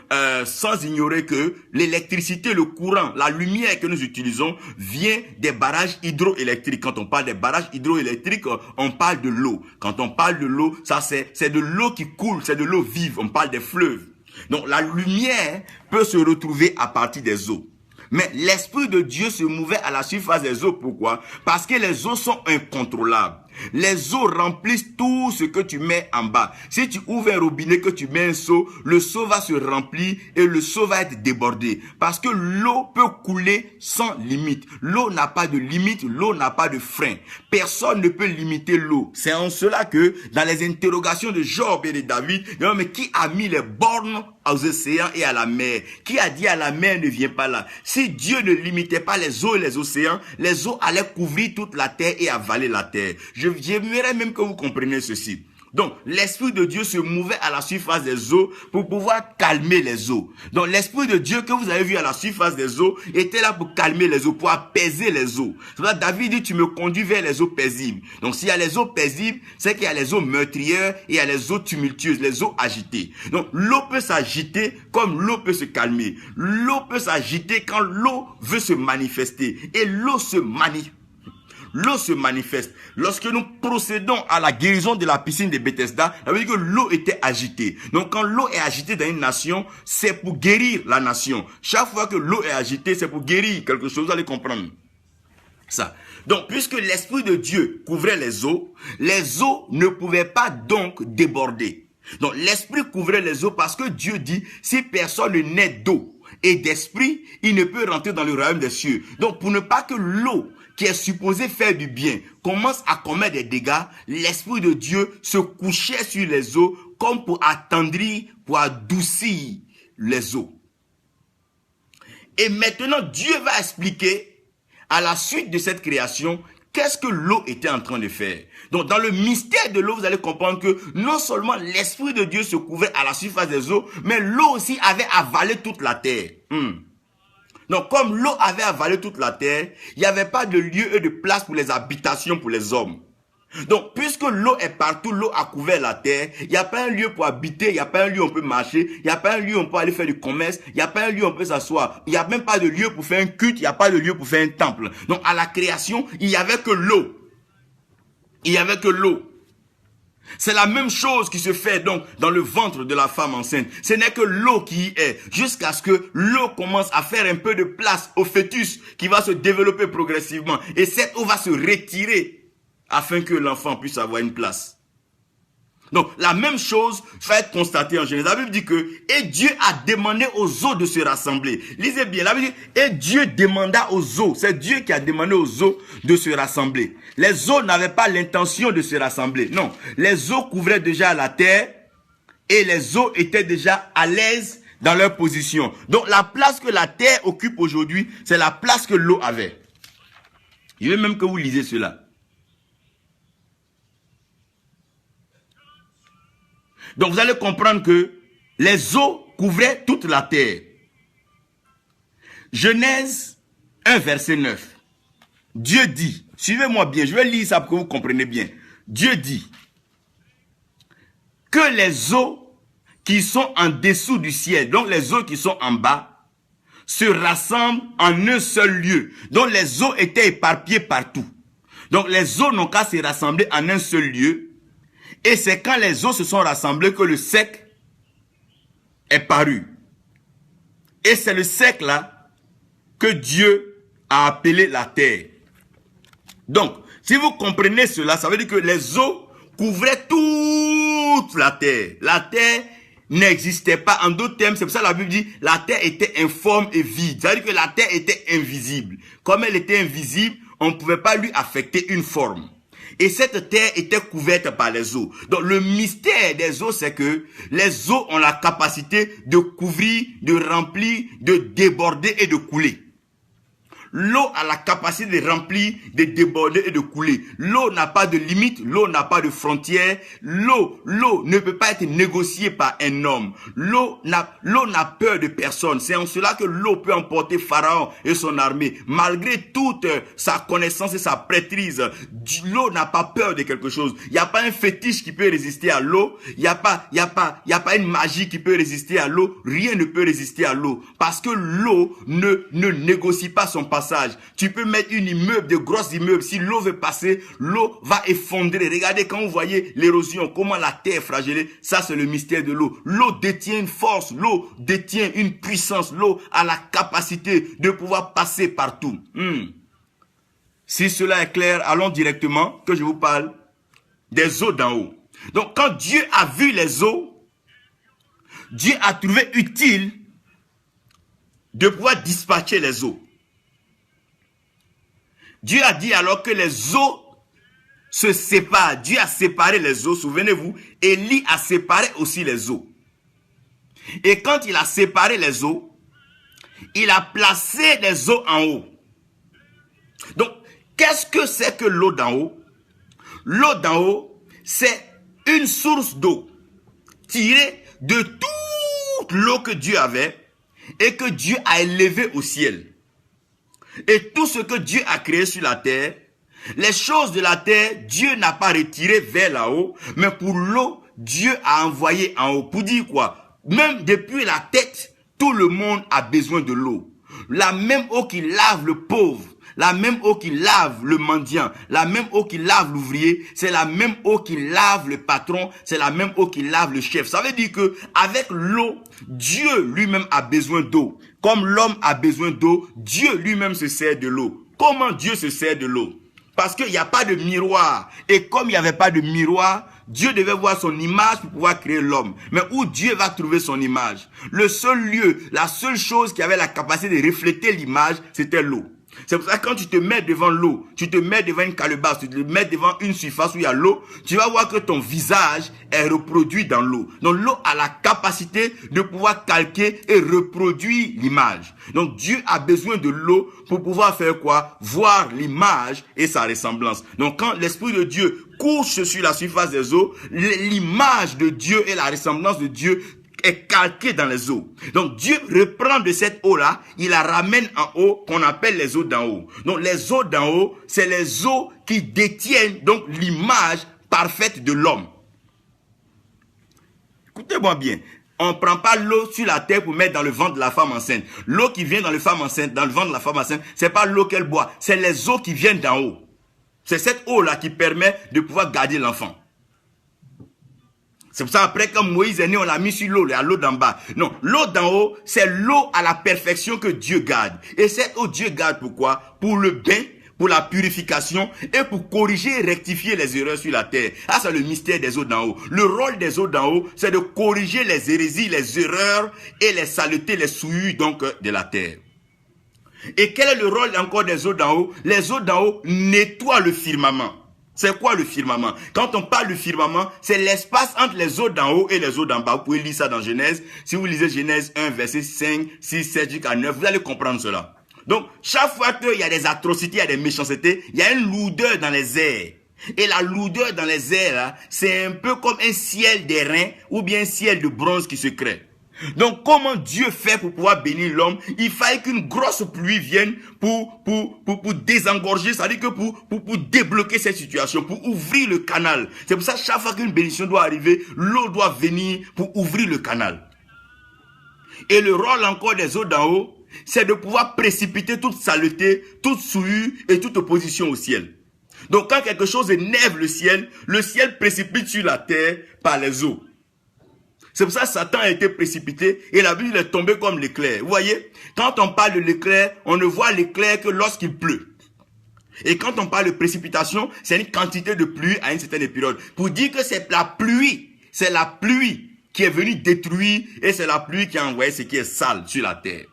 Speaker 1: sans ignorer que l'électricité, le courant, la lumière que nous utilisons vient des barrages hydroélectriques. Quand on parle des barrages hydroélectriques, on parle de l'eau. Quand on parle de l'eau, ça c'est de l'eau qui coule, c'est de l'eau vive. On parle des fleuves. Donc la lumière peut se retrouver à partir des eaux. Mais l'Esprit de Dieu se mouvait à la surface des eaux. Pourquoi? Parce que les eaux sont incontrôlables. Les eaux remplissent tout ce que tu mets en bas. Si tu ouvres un robinet, que tu mets un seau, le seau va se remplir et le seau va être débordé. Parce que l'eau peut couler sans limite. L'eau n'a pas de limite, l'eau n'a pas de frein. Personne ne peut limiter l'eau. C'est en cela que dans les interrogations de Job et de David, mais qui a mis les bornes aux océans et à la mer? Qui a dit à la mer ne viens pas là? Si Dieu ne limitait pas les eaux et les océans, les eaux allaient couvrir toute la terre et avaler la terre. J'aimerais même que vous compreniez ceci. Donc, l'Esprit de Dieu se mouvait à la surface des eaux pour pouvoir calmer les eaux. Donc, l'Esprit de Dieu que vous avez vu à la surface des eaux était là pour calmer les eaux, pour apaiser les eaux. C'est pour ça que David dit, tu me conduis vers les eaux paisibles. Donc, s'il y a les eaux paisibles, c'est qu'il y a les eaux meurtrières et il y a les eaux tumultueuses, les eaux agitées. Donc, l'eau peut s'agiter comme l'eau peut se calmer. L'eau peut s'agiter quand l'eau veut se manifester. Et l'eau se manifeste. L'eau se manifeste. Lorsque nous procédons à la guérison de la piscine de Bethesda, ça veut dire que l'eau était agitée. Donc quand l'eau est agitée dans une nation, c'est pour guérir la nation. Chaque fois que l'eau est agitée, c'est pour guérir quelque chose. Vous allez comprendre ça. Donc puisque l'Esprit de Dieu couvrait les eaux ne pouvaient pas donc déborder. Donc l'Esprit couvrait les eaux parce que Dieu dit, si personne ne naît d'eau et d'esprit, il ne peut rentrer dans le royaume des cieux. Donc pour ne pas que l'eau qui est supposé faire du bien, commence à commettre des dégâts, l'Esprit de Dieu se couchait sur les eaux comme pour attendrir, pour adoucir les eaux. Et maintenant, Dieu va expliquer, à la suite de cette création, qu'est-ce que l'eau était en train de faire. Donc, dans le mystère de l'eau, vous allez comprendre que non seulement l'Esprit de Dieu se couvrait à la surface des eaux, mais l'eau aussi avait avalé toute la terre. Donc, comme l'eau avait avalé toute la terre, il n'y avait pas de lieu et de place pour les habitations pour les hommes. Donc, puisque l'eau est partout, l'eau a couvert la terre, il n'y a pas un lieu pour habiter, il n'y a pas un lieu où on peut marcher, il n'y a pas un lieu où on peut aller faire du commerce, il n'y a pas un lieu où on peut s'asseoir, il n'y a même pas de lieu pour faire un culte, il n'y a pas de lieu pour faire un temple. Donc, à la création, il n'y avait que l'eau. Il n'y avait que l'eau. C'est la même chose qui se fait donc dans le ventre de la femme enceinte. Ce n'est que l'eau qui y est, jusqu'à ce que l'eau commence à faire un peu de place au fœtus qui va se développer progressivement. Et cette eau va se retirer afin que l'enfant puisse avoir une place. Donc la même chose va être constatée en Genèse. La Bible dit que et Dieu a demandé aux eaux de se rassembler. Lisez bien, la Bible dit et Dieu demanda aux eaux. C'est Dieu qui a demandé aux eaux de se rassembler. Les eaux n'avaient pas l'intention de se rassembler. Non, les eaux couvraient déjà la terre et les eaux étaient déjà à l'aise dans leur position. Donc la place que la terre occupe aujourd'hui, c'est la place que l'eau avait. Je veux même que vous lisez cela. Donc vous allez comprendre que les eaux couvraient toute la terre. Genèse 1 verset 9. Dieu dit, suivez-moi bien, je vais lire ça pour que vous compreniez bien. Dieu dit que les eaux qui sont en dessous du ciel, donc les eaux qui sont en bas, se rassemblent en un seul lieu. Donc les eaux étaient éparpillées partout. Donc les eaux n'ont qu'à se rassembler en un seul lieu. Et c'est quand les eaux se sont rassemblées que le sec est paru. Et c'est le sec là que Dieu a appelé la terre. Donc, si vous comprenez cela, ça veut dire que les eaux couvraient toute la terre. La terre n'existait pas. En d'autres termes, c'est pour ça que la Bible dit la terre était informe et vide. Ça veut dire que la terre était invisible. Comme elle était invisible, on ne pouvait pas lui affecter une forme. Et cette terre était couverte par les eaux. Donc le mystère des eaux, c'est que les eaux ont la capacité de couvrir, de remplir, de déborder et de couler. L'eau a la capacité de remplir, de déborder et de couler. L'eau n'a pas de limite, l'eau n'a pas de frontières. L'eau ne peut pas être négociée par un homme. L'eau n'a peur de personne. C'est en cela que l'eau peut emporter Pharaon et son armée. Malgré toute sa connaissance et sa prêtrise, l'eau n'a pas peur de quelque chose. Il n'y a pas un fétiche qui peut résister à l'eau. Il n'y a pas une magie qui peut résister à l'eau. Rien ne peut résister à l'eau. Parce que l'eau ne négocie pas son passage. Tu peux mettre une immeuble, de grosses immeubles. Si l'eau veut passer, l'eau va effondrer. Regardez quand vous voyez l'érosion, comment la terre est flagellée. Ça, c'est le mystère de l'eau. L'eau détient une force. L'eau détient une puissance. L'eau a la capacité de pouvoir passer partout. Si cela est clair, allons directement que je vous parle des eaux d'en haut. Donc quand Dieu a vu les eaux, Dieu a trouvé utile de pouvoir dispatcher les eaux. Dieu a dit alors que les eaux se séparent. Dieu a séparé les eaux, souvenez-vous. Élie a séparé aussi les eaux. Et quand il a séparé les eaux, il a placé les eaux en haut. Donc, qu'est-ce que c'est que l'eau d'en haut? L'eau d'en haut, c'est une source d'eau tirée de toute l'eau que Dieu avait et que Dieu a élevée au ciel. Et tout ce que Dieu a créé sur la terre, les choses de la terre, Dieu n'a pas retiré vers là-haut, mais pour l'eau, Dieu a envoyé en haut. Pour dire quoi? Même depuis la tête, tout le monde a besoin de l'eau. La même eau qui lave le pauvre, la même eau qui lave le mendiant, la même eau qui lave l'ouvrier, c'est la même eau qui lave le patron, c'est la même eau qui lave le chef. Ça veut dire que avec l'eau, Dieu lui-même a besoin d'eau. Comme l'homme a besoin d'eau, Dieu lui-même se sert de l'eau. Comment Dieu se sert de l'eau? Parce qu'il n'y a pas de miroir. Et comme il n'y avait pas de miroir, Dieu devait voir son image pour pouvoir créer l'homme. Mais où Dieu va trouver son image? Le seul lieu, la seule chose qui avait la capacité de refléter l'image, c'était l'eau. C'est pour ça que quand tu te mets devant l'eau, tu te mets devant une calebasse, tu te mets devant une surface où il y a l'eau, tu vas voir que ton visage est reproduit dans l'eau. Donc l'eau a la capacité de pouvoir calquer et reproduire l'image. Donc Dieu a besoin de l'eau pour pouvoir faire quoi? Voir l'image et sa ressemblance. Donc quand l'Esprit de Dieu couche sur la surface des eaux, l'image de Dieu et la ressemblance de Dieu est calqué dans les eaux. Donc Dieu reprend de cette eau-là, il la ramène en haut, qu'on appelle les eaux d'en haut. Donc les eaux d'en haut, c'est les eaux qui détiennent donc l'image parfaite de l'homme. Écoutez-moi bien, on ne prend pas l'eau sur la terre pour mettre dans le ventre de la femme enceinte. L'eau qui vient dans le ventre de la femme enceinte, c'est pas l'eau qu'elle boit, c'est les eaux qui viennent d'en haut. C'est cette eau-là qui permet de pouvoir garder l'enfant. C'est pour ça après quand Moïse est né, on l'a mis sur l'eau, il y a l'eau d'en bas. Non, l'eau d'en haut, c'est l'eau à la perfection que Dieu garde. Et cette eau, Dieu garde pourquoi? Pour le bain, pour la purification et pour corriger et rectifier les erreurs sur la terre. Ah, c'est le mystère des eaux d'en haut. Le rôle des eaux d'en haut, c'est de corriger les hérésies, les erreurs et les saletés, les souillures donc de la terre. Et quel est le rôle encore des eaux d'en haut? Les eaux d'en haut nettoient le firmament. C'est quoi le firmament? Quand on parle du firmament, c'est l'espace entre les eaux d'en haut et les eaux d'en bas. Vous pouvez lire ça dans Genèse. Si vous lisez Genèse 1, verset 5, 6, 7 jusqu'à 9, vous allez comprendre cela. Donc, chaque fois qu'il y a des atrocités, il y a des méchancetés, il y a une lourdeur dans les airs. Et la lourdeur dans les airs, là, c'est un peu comme un ciel d'airain ou bien un ciel de bronze qui se crée. Donc, comment Dieu fait pour pouvoir bénir l'homme? Il fallait qu'une grosse pluie vienne pour désengorger, c'est-à-dire que pour débloquer cette situation, pour ouvrir le canal. C'est pour ça que chaque fois qu'une bénédiction doit arriver, l'eau doit venir pour ouvrir le canal. Et le rôle encore des eaux d'en haut, c'est de pouvoir précipiter toute saleté, toute souillure et toute opposition au ciel. Donc, quand quelque chose énerve le ciel précipite sur la terre par les eaux. C'est pour ça que Satan a été précipité et la Bible est tombée comme l'éclair. Vous voyez, quand on parle de l'éclair, on ne voit l'éclair que lorsqu'il pleut. Et quand on parle de précipitation, c'est une quantité de pluie à une certaine période. Pour dire que c'est la pluie qui est venue détruire et c'est la pluie qui a envoyé ce qui est sale sur la terre.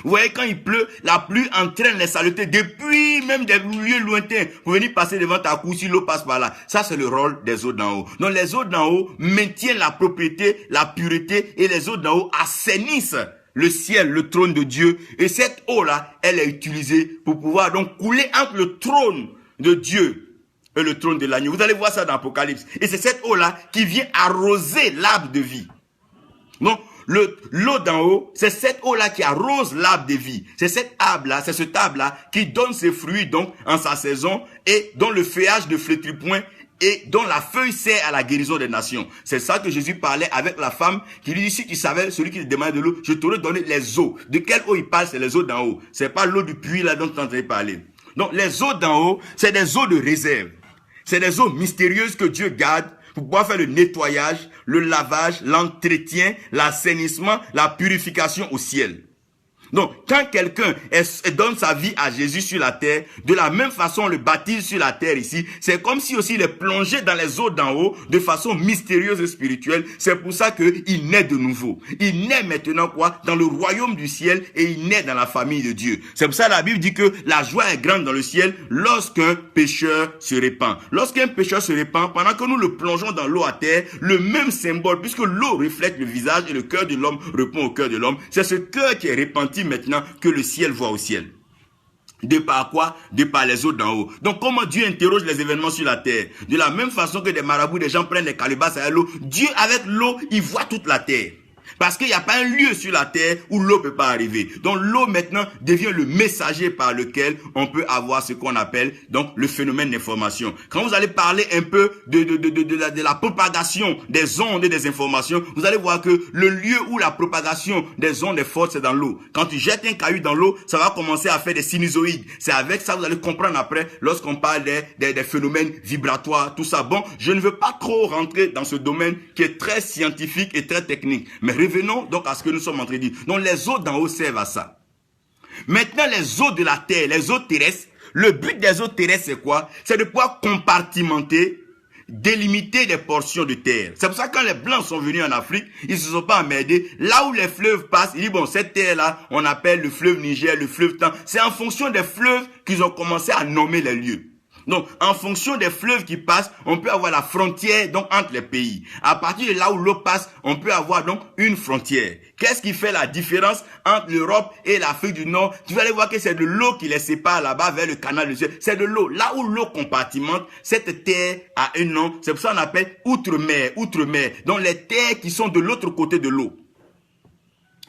Speaker 1: Vous voyez, quand il pleut, la pluie entraîne les saletés depuis même des lieux lointains pour venir passer devant ta cour si l'eau passe par là. Ça, c'est le rôle des eaux d'en haut. Donc, les eaux d'en haut maintiennent la propriété, la pureté et les eaux d'en haut assainissent le ciel, le trône de Dieu. Et cette eau-là, elle est utilisée pour pouvoir donc couler entre le trône de Dieu et le trône de l'agneau. Vous allez voir ça dans l'Apocalypse. Et c'est cette eau-là qui vient arroser l'arbre de vie. Donc, l'eau d'en haut, c'est cette eau-là qui arrose l'arbre de vie. C'est cet arbre-là, c'est cet arbre-là qui donne ses fruits donc en sa saison et dont le feuillage ne flétrit point et dont la feuille sert à la guérison des nations. C'est ça que Jésus parlait avec la femme qui lui dit, si tu savais, celui qui te demande de l'eau, je t'aurais donné les eaux. De quelle eau il parle? C'est les eaux d'en haut. C'est pas l'eau du puits là dont tu es en train de parler. Donc les eaux d'en haut, c'est des eaux de réserve. C'est des eaux mystérieuses que Dieu garde pour pouvoir faire le nettoyage, le lavage, l'entretien, l'assainissement, la purification au ciel. Donc, quand quelqu'un donne sa vie à Jésus sur la terre, de la même façon, on le baptise sur la terre ici. C'est comme si aussi il est plongé dans les eaux d'en haut de façon mystérieuse et spirituelle. C'est pour ça qu'il naît de nouveau. Il naît maintenant quoi? Dans le royaume du ciel et il naît dans la famille de Dieu. C'est pour ça que la Bible dit que la joie est grande dans le ciel lorsqu'un pécheur se répand. Lorsqu'un pécheur se répand, pendant que nous le plongeons dans l'eau à terre, le même symbole, puisque l'eau reflète le visage et le cœur de l'homme répond au cœur de l'homme, c'est ce cœur qui est repenti maintenant que le ciel voit au ciel. De par quoi? De par les eaux d'en haut. Donc comment Dieu interroge les événements sur la terre? De la même façon que des marabouts, des gens prennent des calebasses à l'eau, Dieu avec l'eau, il voit toute la terre. Parce qu'il n'y a pas un lieu sur la terre où l'eau ne peut pas arriver. Donc l'eau maintenant devient le messager par lequel on peut avoir ce qu'on appelle donc le phénomène d'information. Quand vous allez parler un peu de la propagation des ondes et des informations, vous allez voir que le lieu où la propagation des ondes est forte, c'est dans l'eau. Quand tu jettes un caillou dans l'eau, ça va commencer à faire des sinusoïdes. C'est avec ça que vous allez comprendre après lorsqu'on parle des phénomènes vibratoires, tout ça. Bon, je ne veux pas trop rentrer dans ce domaine qui est très scientifique et très technique. Mais revenons donc à ce que nous sommes en train de dire. Donc les eaux d'en haut servent à ça. Maintenant les eaux de la terre, les eaux terrestres, le but des eaux terrestres c'est quoi? C'est de pouvoir compartimenter, délimiter des portions de terre. C'est pour ça que quand les Blancs sont venus en Afrique, ils ne se sont pas emmerdés. Là où les fleuves passent, ils disent bon, cette terre-là, on appelle le fleuve Niger, le fleuve Temps. C'est en fonction des fleuves qu'ils ont commencé à nommer les lieux. Donc, en fonction des fleuves qui passent, on peut avoir la frontière donc entre les pays. À partir de là où l'eau passe, on peut avoir donc une frontière. Qu'est-ce qui fait la différence entre l'Europe et l'Afrique du Nord? Tu vas aller voir que c'est de l'eau qui les sépare là-bas vers le canal de Suez. C'est de l'eau. Là où l'eau compartimente, cette terre a un nom. C'est pour ça qu'on appelle outre-mer, outre-mer. Donc, les terres qui sont de l'autre côté de l'eau.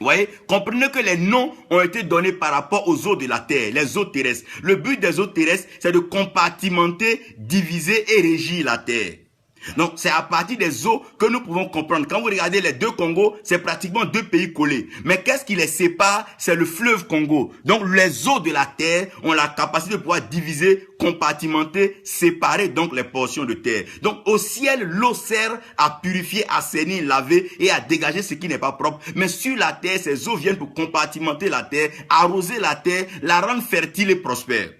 Speaker 1: Vous voyez, comprenez que les noms ont été donnés par rapport aux eaux de la terre, les eaux terrestres. Le but des eaux terrestres, c'est de compartimenter, diviser et régir la terre. Donc, c'est à partir des eaux que nous pouvons comprendre. Quand vous regardez les deux Congos, c'est pratiquement deux pays collés. Mais qu'est-ce qui les sépare? C'est le fleuve Congo. Donc, les eaux de la terre ont la capacité de pouvoir diviser, compartimenter, séparer donc les portions de terre. Donc, au ciel, l'eau sert à purifier, assainir, laver et à dégager ce qui n'est pas propre. Mais sur la terre, ces eaux viennent pour compartimenter la terre, arroser la terre, la rendre fertile et prospère.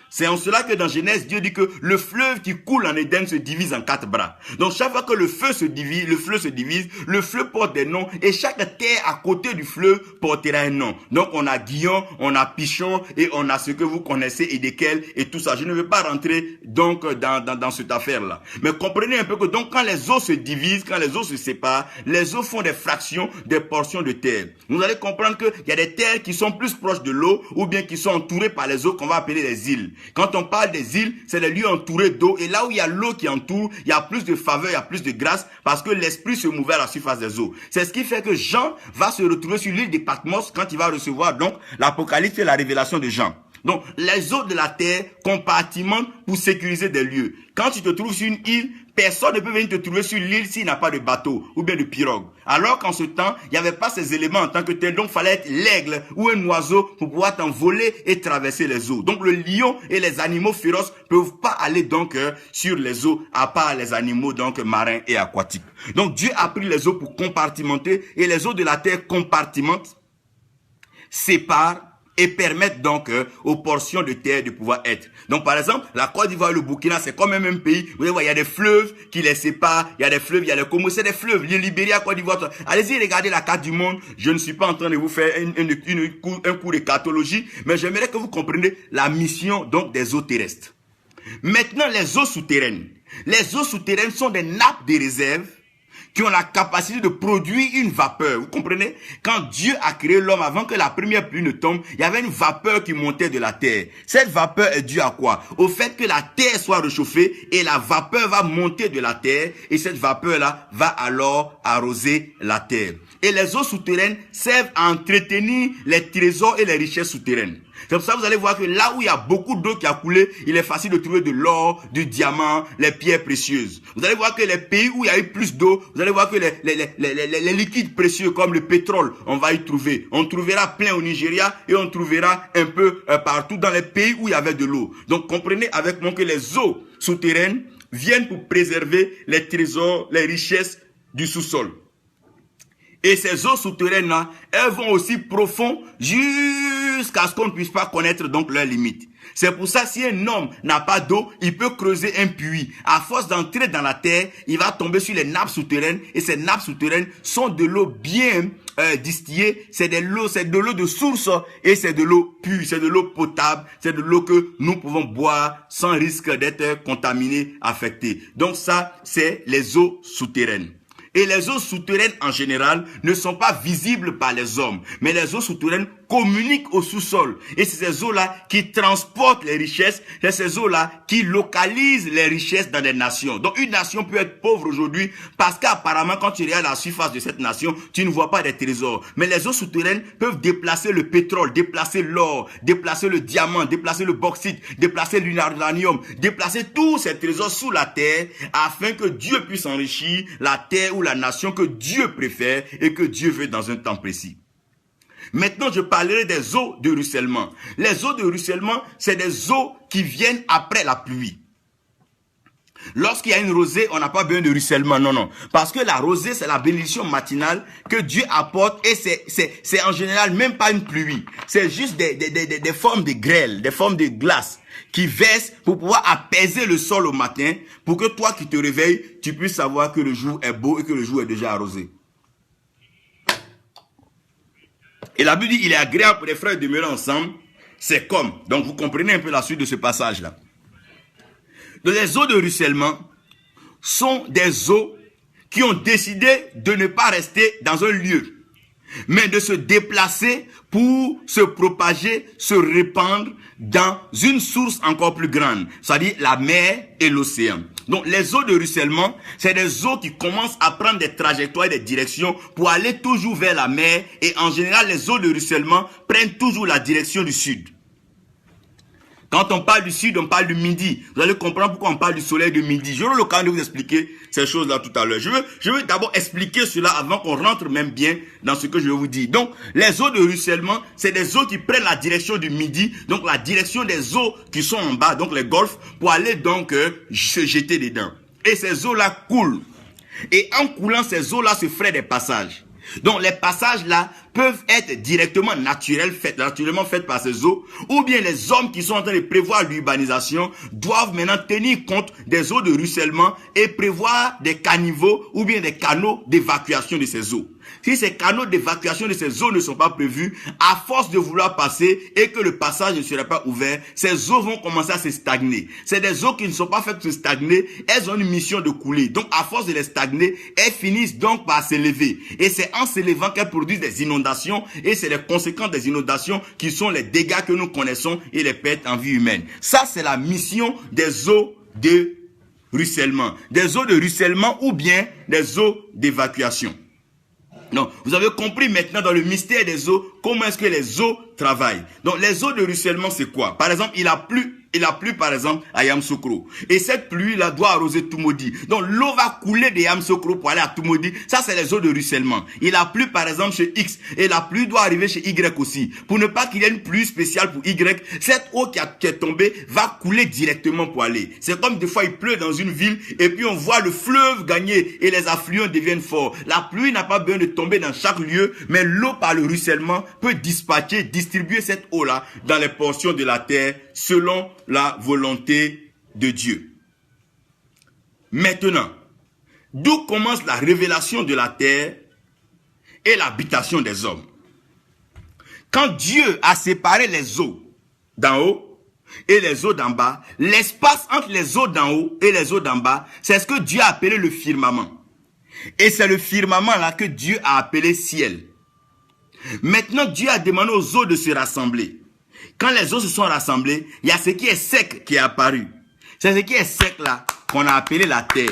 Speaker 1: C'est en cela que dans Genèse, Dieu dit que le fleuve qui coule en Éden se divise en 4 bras. Donc chaque fois que le fleuve se divise, le fleuve porte des noms et chaque terre à côté du fleuve portera un nom. Donc on a Guillon, on a Pichon et on a ce que vous connaissez Édéquel et tout ça. Je ne veux pas rentrer donc dans cette affaire-là. Mais comprenez un peu que donc quand les eaux se divisent, quand les eaux se séparent, les eaux font des fractions, des portions de terre. Vous allez comprendre qu'il y a des terres qui sont plus proches de l'eau ou bien qui sont entourées par les eaux qu'on va appeler les îles. Quand on parle des îles, c'est les lieux entourés d'eau. Et là où il y a l'eau qui entoure, il y a plus de faveur, il y a plus de grâce parce que l'esprit se mouvait à la surface des eaux. C'est ce qui fait que Jean va se retrouver sur l'île de Patmos quand il va recevoir donc l'Apocalypse et la révélation de Jean. Donc, les eaux de la terre compartimentent pour sécuriser des lieux. Quand tu te trouves sur une île, personne ne peut venir te trouver sur l'île s'il n'a pas de bateau ou bien de pirogue. Alors qu'en ce temps, il n'y avait pas ces éléments en tant que tel. Donc, il fallait être l'aigle ou un oiseau pour pouvoir t'envoler et traverser les eaux. Donc, le lion et les animaux féroces ne peuvent pas aller donc sur les eaux, à part les animaux donc marins et aquatiques. Donc, Dieu a pris les eaux pour compartimenter et les eaux de la terre compartimentent, séparent, et permettre donc aux portions de terre de pouvoir être. Donc par exemple, la Côte d'Ivoire et le Burkina, c'est quand même un pays. Vous voyez, il y a des fleuves qui les séparent, il y a des fleuves, il y a les Congo, c'est des fleuves. Le Libéria, Côte d'Ivoire. Allez-y, regardez la carte du monde. Je ne suis pas en train de vous faire un cours de cartologie, mais j'aimerais que vous compreniez la mission donc des eaux terrestres. Maintenant, les eaux souterraines. Les eaux souterraines sont des nappes de réserve qui ont la capacité de produire une vapeur. Vous comprenez? Quand Dieu a créé l'homme, avant que la première pluie ne tombe, il y avait une vapeur qui montait de la terre. Cette vapeur est due à quoi? Au fait que la terre soit réchauffée et la vapeur va monter de la terre et cette vapeur-là va alors arroser la terre. Et les eaux souterraines servent à entretenir les trésors et les richesses souterraines. C'est pour ça que vous allez voir que là où il y a beaucoup d'eau qui a coulé, il est facile de trouver de l'or, du diamant, les pierres précieuses. Vous allez voir que les pays où il y a eu plus d'eau, vous allez voir que les liquides précieux comme le pétrole, on va y trouver. On trouvera plein au Nigeria et on trouvera un peu partout dans les pays où il y avait de l'eau. Donc comprenez avec moi que les eaux souterraines viennent pour préserver les trésors, les richesses du sous-sol. Et ces eaux souterraines-là, elles vont aussi profond jusqu'à ce qu'on ne puisse pas connaître donc leurs limites. C'est pour ça, si un homme n'a pas d'eau, il peut creuser un puits. À force d'entrer dans la terre, il va tomber sur les nappes souterraines. Et ces nappes souterraines sont de l'eau bien distillée. C'est de l'eau de source et c'est de l'eau pure, c'est de l'eau potable. C'est de l'eau que nous pouvons boire sans risque d'être contaminés, affectés. Donc ça, c'est les eaux souterraines. Et les eaux souterraines en général ne sont pas visibles par les hommes. Mais les eaux souterraines communiquent au sous-sol. Et c'est ces eaux-là qui transportent les richesses. C'est ces eaux-là qui localisent les richesses dans des nations. Donc une nation peut être pauvre aujourd'hui parce qu'apparemment quand tu regardes la surface de cette nation, tu ne vois pas des trésors. Mais les eaux souterraines peuvent déplacer le pétrole, déplacer l'or, déplacer le diamant, déplacer le bauxite, déplacer l'uranium, déplacer tous ces trésors sous la terre afin que Dieu puisse enrichir la terre ou la nation que Dieu préfère et que Dieu veut dans un temps précis. Maintenant, je parlerai des eaux de ruissellement. Les eaux de ruissellement, c'est des eaux qui viennent après la pluie. Lorsqu'il y a une rosée, on n'a pas besoin de ruissellement, non. Parce que la rosée, c'est la bénédiction matinale que Dieu apporte et c'est en général même pas une pluie. C'est juste des formes de grêle, des formes de glace qui versent pour pouvoir apaiser le sol au matin pour que toi qui te réveilles, tu puisses savoir que le jour est beau et que le jour est déjà arrosé. Et la Bible dit, il est agréable pour les frères de demeurer ensemble. C'est comme. Donc vous comprenez un peu la suite de ce passage-là. Donc les eaux de ruissellement sont des eaux qui ont décidé de ne pas rester dans un lieu, mais de se déplacer pour se propager, se répandre dans une source encore plus grande, c'est-à-dire la mer et l'océan. Donc les eaux de ruissellement, c'est des eaux qui commencent à prendre des trajectoires et des directions pour aller toujours vers la mer. Et en général, les eaux de ruissellement prennent toujours la direction du sud. Quand on parle du sud, on parle du midi. Vous allez comprendre pourquoi on parle du soleil de midi. J'aurai l'occasion de vous expliquer ces choses-là tout à l'heure. Je veux d'abord expliquer cela avant qu'on rentre même bien dans ce que je vais vous dire. Donc, les eaux de ruissellement, c'est des eaux qui prennent la direction du midi, donc la direction des eaux qui sont en bas, donc les golfes, pour aller donc se jeter dedans. Et ces eaux-là coulent. Et en coulant, ces eaux-là se feraient des passages. Donc les passages là peuvent être directement naturellement faits par ces eaux, ou bien les hommes qui sont en train de prévoir l'urbanisation doivent maintenant tenir compte des eaux de ruissellement et prévoir des caniveaux ou bien des canaux d'évacuation de ces eaux. Si ces canaux d'évacuation de ces eaux ne sont pas prévus, à force de vouloir passer et que le passage ne serait pas ouvert, ces eaux vont commencer à se stagner. C'est des eaux qui ne sont pas faites pour se stagner, elles ont une mission de couler. Donc à force de les stagner, elles finissent donc par s'élever. Et c'est en s'élevant qu'elles produisent des inondations, et c'est les conséquences des inondations qui sont les dégâts que nous connaissons et les pertes en vie humaine. Ça, c'est la mission des eaux de ruissellement. Des eaux de ruissellement ou bien des eaux d'évacuation. Donc, vous avez compris maintenant dans le mystère des eaux, comment est-ce que les eaux travaillent. Donc, les eaux de ruissellement, c'est quoi? Par exemple, il a plu par exemple à Yamoussoukro. Et cette pluie-là doit arroser Toumoudi. Donc, l'eau va couler de Yamoussoukro pour aller à Toumoudi. Ça, c'est les eaux de ruissellement. Il a plu par exemple chez X. Et la pluie doit arriver chez Y aussi. Pour ne pas qu'il y ait une pluie spéciale pour Y, cette eau qui est tombée va couler directement pour aller. C'est comme des fois il pleut dans une ville et puis on voit le fleuve gagner et les affluents deviennent forts. La pluie n'a pas besoin de tomber dans chaque lieu, mais l'eau par le ruissellement peut distribuer cette eau-là dans les portions de la terre selon la volonté de Dieu. Maintenant, d'où commence la révélation de la terre et l'habitation des hommes? Quand Dieu a séparé les eaux d'en haut et les eaux d'en bas, l'espace entre les eaux d'en haut et les eaux d'en bas, c'est ce que Dieu a appelé le firmament. Et c'est le firmament là que Dieu a appelé ciel. Maintenant, Dieu a demandé aux eaux de se rassembler. Quand les eaux se sont rassemblées, il y a ce qui est sec qui est apparu. C'est ce qui est sec là qu'on a appelé la terre.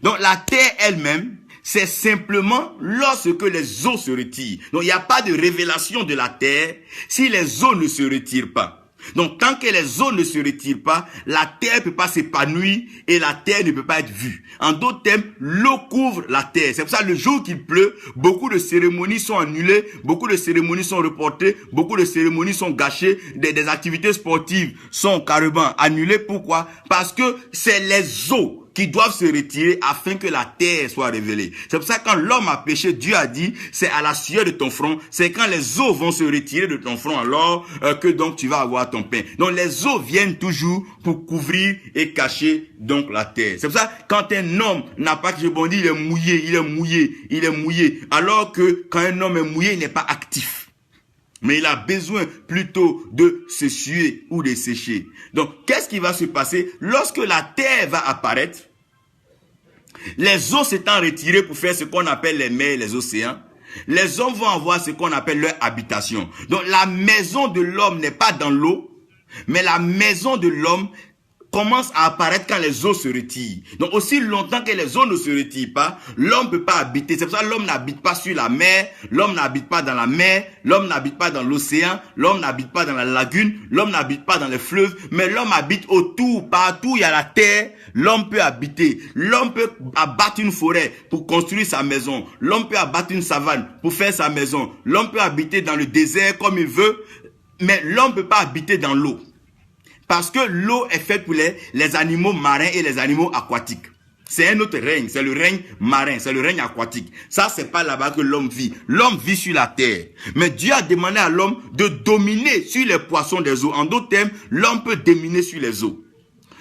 Speaker 1: Donc la terre elle-même, c'est simplement lorsque les eaux se retirent. Donc il n'y a pas de révélation de la terre si les eaux ne se retirent pas. Donc tant que les eaux ne se retirent pas, la terre ne peut pas s'épanouir et la terre ne peut pas être vue. En d'autres termes, l'eau couvre la terre. C'est pour ça que le jour qu'il pleut, beaucoup de cérémonies sont annulées, beaucoup de cérémonies sont reportées, beaucoup de cérémonies sont gâchées, des activités sportives sont carrément annulées. Pourquoi? Parce que c'est les eaux qui doivent se retirer afin que la terre soit révélée. C'est pour ça que quand l'homme a péché, Dieu a dit, c'est à la sueur de ton front, c'est quand les eaux vont se retirer de ton front alors que donc tu vas avoir ton pain. Donc les eaux viennent toujours pour couvrir et cacher donc la terre. C'est pour ça quand un homme n'a pas que bon dit, il est mouillé. Alors que quand un homme est mouillé, il n'est pas actif. Mais il a besoin plutôt de se suer ou de sécher. Donc, qu'est-ce qui va se passer lorsque la terre va apparaître? Les eaux s'étant retirées pour faire ce qu'on appelle les mers et les océans, les hommes vont avoir ce qu'on appelle leur habitation. Donc, la maison de l'homme n'est pas dans l'eau, mais la maison de l'homme commence à apparaître quand les eaux se retirent. Donc aussi longtemps que les eaux ne se retirent pas, l'homme ne peut pas habiter. C'est pour ça que l'homme n'habite pas sur la mer, l'homme n'habite pas dans la mer, l'homme n'habite pas dans l'océan, l'homme n'habite pas dans la lagune, l'homme n'habite pas dans les fleuves, mais l'homme habite autour, partout où il y a la terre, l'homme peut habiter. L'homme peut abattre une forêt pour construire sa maison. L'homme peut abattre une savane pour faire sa maison. L'homme peut habiter dans le désert comme il veut, mais l'homme ne peut pas habiter dans l'eau. Parce que l'eau est faite pour les animaux marins et les animaux aquatiques. C'est un autre règne, c'est le règne marin, c'est le règne aquatique. Ça, c'est pas là-bas que l'homme vit. L'homme vit sur la terre. Mais Dieu a demandé à l'homme de dominer sur les poissons des eaux. En d'autres termes, l'homme peut dominer sur les eaux.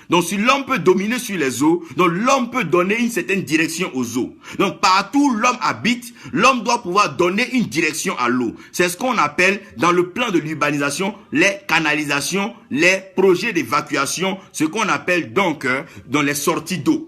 Speaker 1: Donc, si l'homme peut dominer sur les eaux, donc l'homme peut donner une certaine direction aux eaux. Donc, partout où l'homme habite, l'homme doit pouvoir donner une direction à l'eau. C'est ce qu'on appelle, dans le plan de l'urbanisation, les canalisations, les projets d'évacuation, ce qu'on appelle donc dans les sorties d'eau.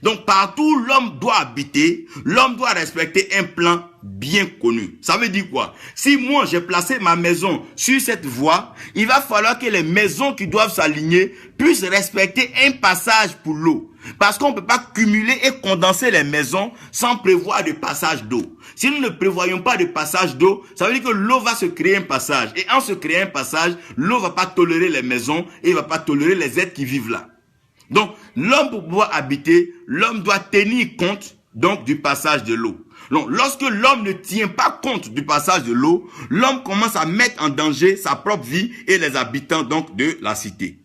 Speaker 1: Donc, partout où l'homme doit habiter, l'homme doit respecter un plan bien connu. Ça veut dire quoi? Si moi, j'ai placé ma maison sur cette voie, il va falloir que les maisons qui doivent s'aligner puissent respecter un passage pour l'eau. Parce qu'on ne peut pas cumuler et condenser les maisons sans prévoir de passage d'eau. Si nous ne prévoyons pas de passage d'eau, ça veut dire que l'eau va se créer un passage. Et en se créant un passage, l'eau ne va pas tolérer les maisons et ne va pas tolérer les êtres qui vivent là. Donc, l'homme pour pouvoir habiter, l'homme doit tenir compte donc du passage de l'eau. Donc, lorsque l'homme ne tient pas compte du passage de l'eau, l'homme commence à mettre en danger sa propre vie et les habitants donc de la cité.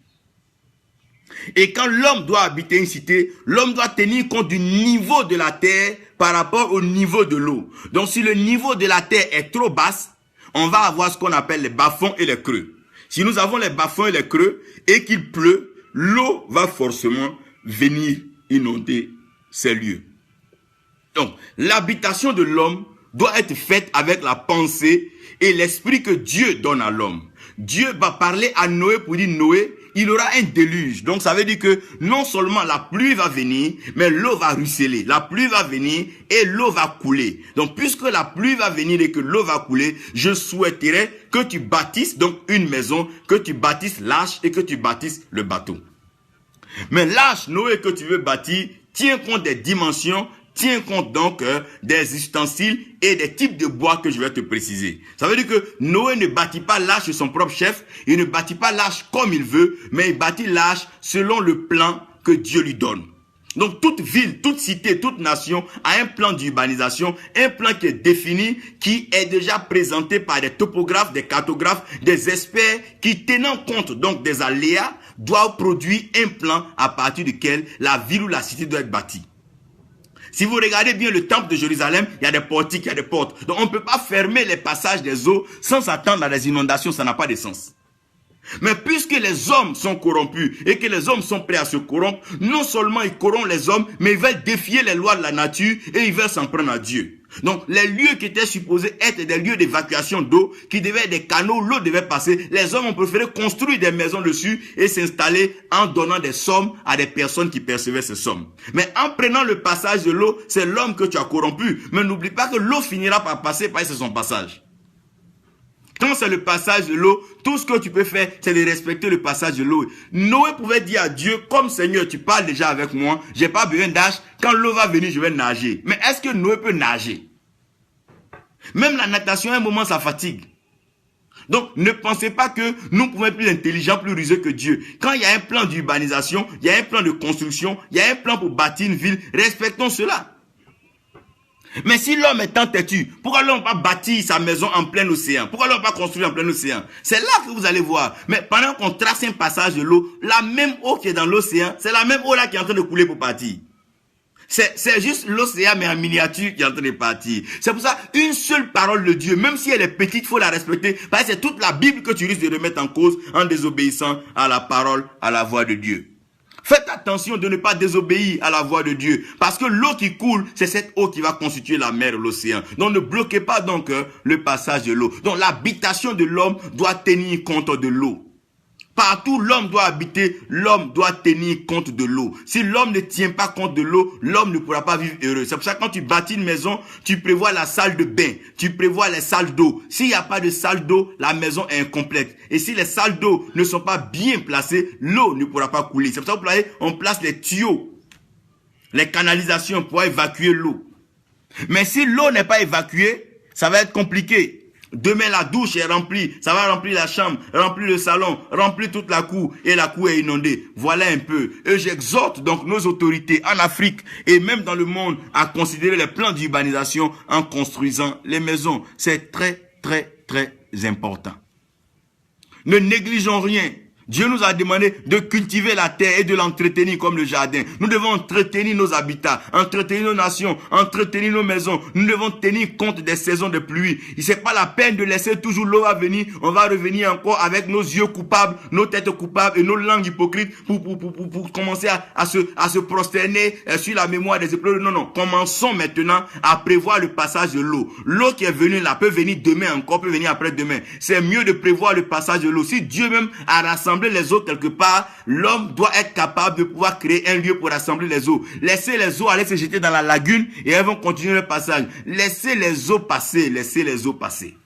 Speaker 1: Et quand l'homme doit habiter une cité, l'homme doit tenir compte du niveau de la terre par rapport au niveau de l'eau. Donc, si le niveau de la terre est trop basse, on va avoir ce qu'on appelle les bas-fonds et les creux. Si nous avons les bas-fonds et les creux et qu'il pleut, l'eau va forcément venir inonder ces lieux. Donc, l'habitation de l'homme doit être faite avec la pensée et l'esprit que Dieu donne à l'homme. Dieu va parler à Noé pour dire, Noé, il aura un déluge. Donc, ça veut dire que non seulement la pluie va venir, mais l'eau va ruisseler. La pluie va venir et l'eau va couler. Donc, puisque la pluie va venir et que l'eau va couler, je souhaiterais que tu bâtisses donc une maison, que tu bâtisses l'arche et que tu bâtisses le bateau. Mais l'arche, Noé, que tu veux bâtir, tiens compte des dimensions, tiens compte donc des ustensiles et des types de bois que je vais te préciser. Ça veut dire que Noé ne bâtit pas l'arche de son propre chef, il ne bâtit pas l'arche comme il veut, mais il bâtit l'arche selon le plan que Dieu lui donne. Donc toute ville, toute cité, toute nation a un plan d'urbanisation, un plan qui est défini, qui est déjà présenté par des topographes, des cartographes, des experts qui, tenant compte donc des aléas, doivent produire un plan à partir duquel la ville ou la cité doit être bâtie. Si vous regardez bien le temple de Jérusalem, il y a des portiques, il y a des portes. Donc on ne peut pas fermer les passages des eaux sans s'attendre à des inondations, ça n'a pas de sens. Mais puisque les hommes sont corrompus et que les hommes sont prêts à se corrompre, non seulement ils corrompent les hommes, mais ils veulent défier les lois de la nature et ils veulent s'en prendre à Dieu. Donc les lieux qui étaient supposés être des lieux d'évacuation d'eau, qui devaient être des canaux, l'eau devait passer, les hommes ont préféré construire des maisons dessus et s'installer en donnant des sommes à des personnes qui percevaient ces sommes. Mais en prenant le passage de l'eau, c'est l'homme que tu as corrompu. Mais n'oublie pas que l'eau finira par passer parce que c'est son passage. Quand c'est le passage de l'eau, tout ce que tu peux faire, c'est de respecter le passage de l'eau. Noé pouvait dire à Dieu, comme Seigneur, tu parles déjà avec moi, j'ai pas besoin d'âge, quand l'eau va venir, je vais nager. Mais est-ce que Noé peut nager? Même la natation, à un moment, ça fatigue. Donc, ne pensez pas que nous pouvons être plus intelligents, plus rusés que Dieu. Quand il y a un plan d'urbanisation, il y a un plan de construction, il y a un plan pour bâtir une ville, respectons cela. Mais si l'homme est tant têtu, pourquoi l'homme n'a pas bâti sa maison en plein océan? Pourquoi l'homme n'a pas construit en plein océan? C'est là que vous allez voir. Mais pendant qu'on trace un passage de l'eau, la même eau qui est dans l'océan, c'est la même eau là qui est en train de couler pour partir. C'est juste l'océan, mais en miniature, qui est en train de partir. C'est pour ça, une seule parole de Dieu, même si elle est petite, il faut la respecter. Parce que c'est toute la Bible que tu risques de remettre en cause en désobéissant à la parole, à la voix de Dieu. Faites attention de ne pas désobéir à la voix de Dieu. Parce que l'eau qui coule, c'est cette eau qui va constituer la mer, l'océan. Donc ne bloquez pas donc le passage de l'eau. Donc l'habitation de l'homme doit tenir compte de l'eau. Partout l'homme doit habiter, l'homme doit tenir compte de l'eau. Si l'homme ne tient pas compte de l'eau, l'homme ne pourra pas vivre heureux. C'est pour ça que quand tu bâtis une maison, tu prévois la salle de bain, tu prévois les salles d'eau. S'il n'y a pas de salle d'eau, la maison est incomplète. Et si les salles d'eau ne sont pas bien placées, l'eau ne pourra pas couler. C'est pour ça qu'on place les tuyaux, les canalisations pour évacuer l'eau. Mais si l'eau n'est pas évacuée, ça va être compliqué. Demain, la douche est remplie, ça va remplir la chambre, remplir le salon, remplir toute la cour, et la cour est inondée. Voilà un peu. Et j'exhorte donc nos autorités en Afrique et même dans le monde à considérer les plans d'urbanisation en construisant les maisons. C'est très, très, très important. Ne négligeons rien. Dieu nous a demandé de cultiver la terre et de l'entretenir comme le jardin. Nous devons entretenir nos habitats, entretenir nos nations, entretenir nos maisons. Nous devons tenir compte des saisons de pluie. C'est pas la peine de laisser toujours l'eau à venir. On va revenir encore avec nos yeux coupables, nos têtes coupables et nos langues hypocrites pour commencer à se prosterner sur la mémoire des épreuves. Non, non. Commençons maintenant à prévoir le passage de l'eau. L'eau qui est venue là peut venir demain encore, peut venir après-demain. C'est mieux de prévoir le passage de l'eau. Si Dieu même a rassemblé les eaux quelque part, l'homme doit être capable de pouvoir créer un lieu pour rassembler les eaux. Laissez les eaux aller se jeter dans la lagune et elles vont continuer le passage. Laissez les eaux passer, laissez les eaux passer.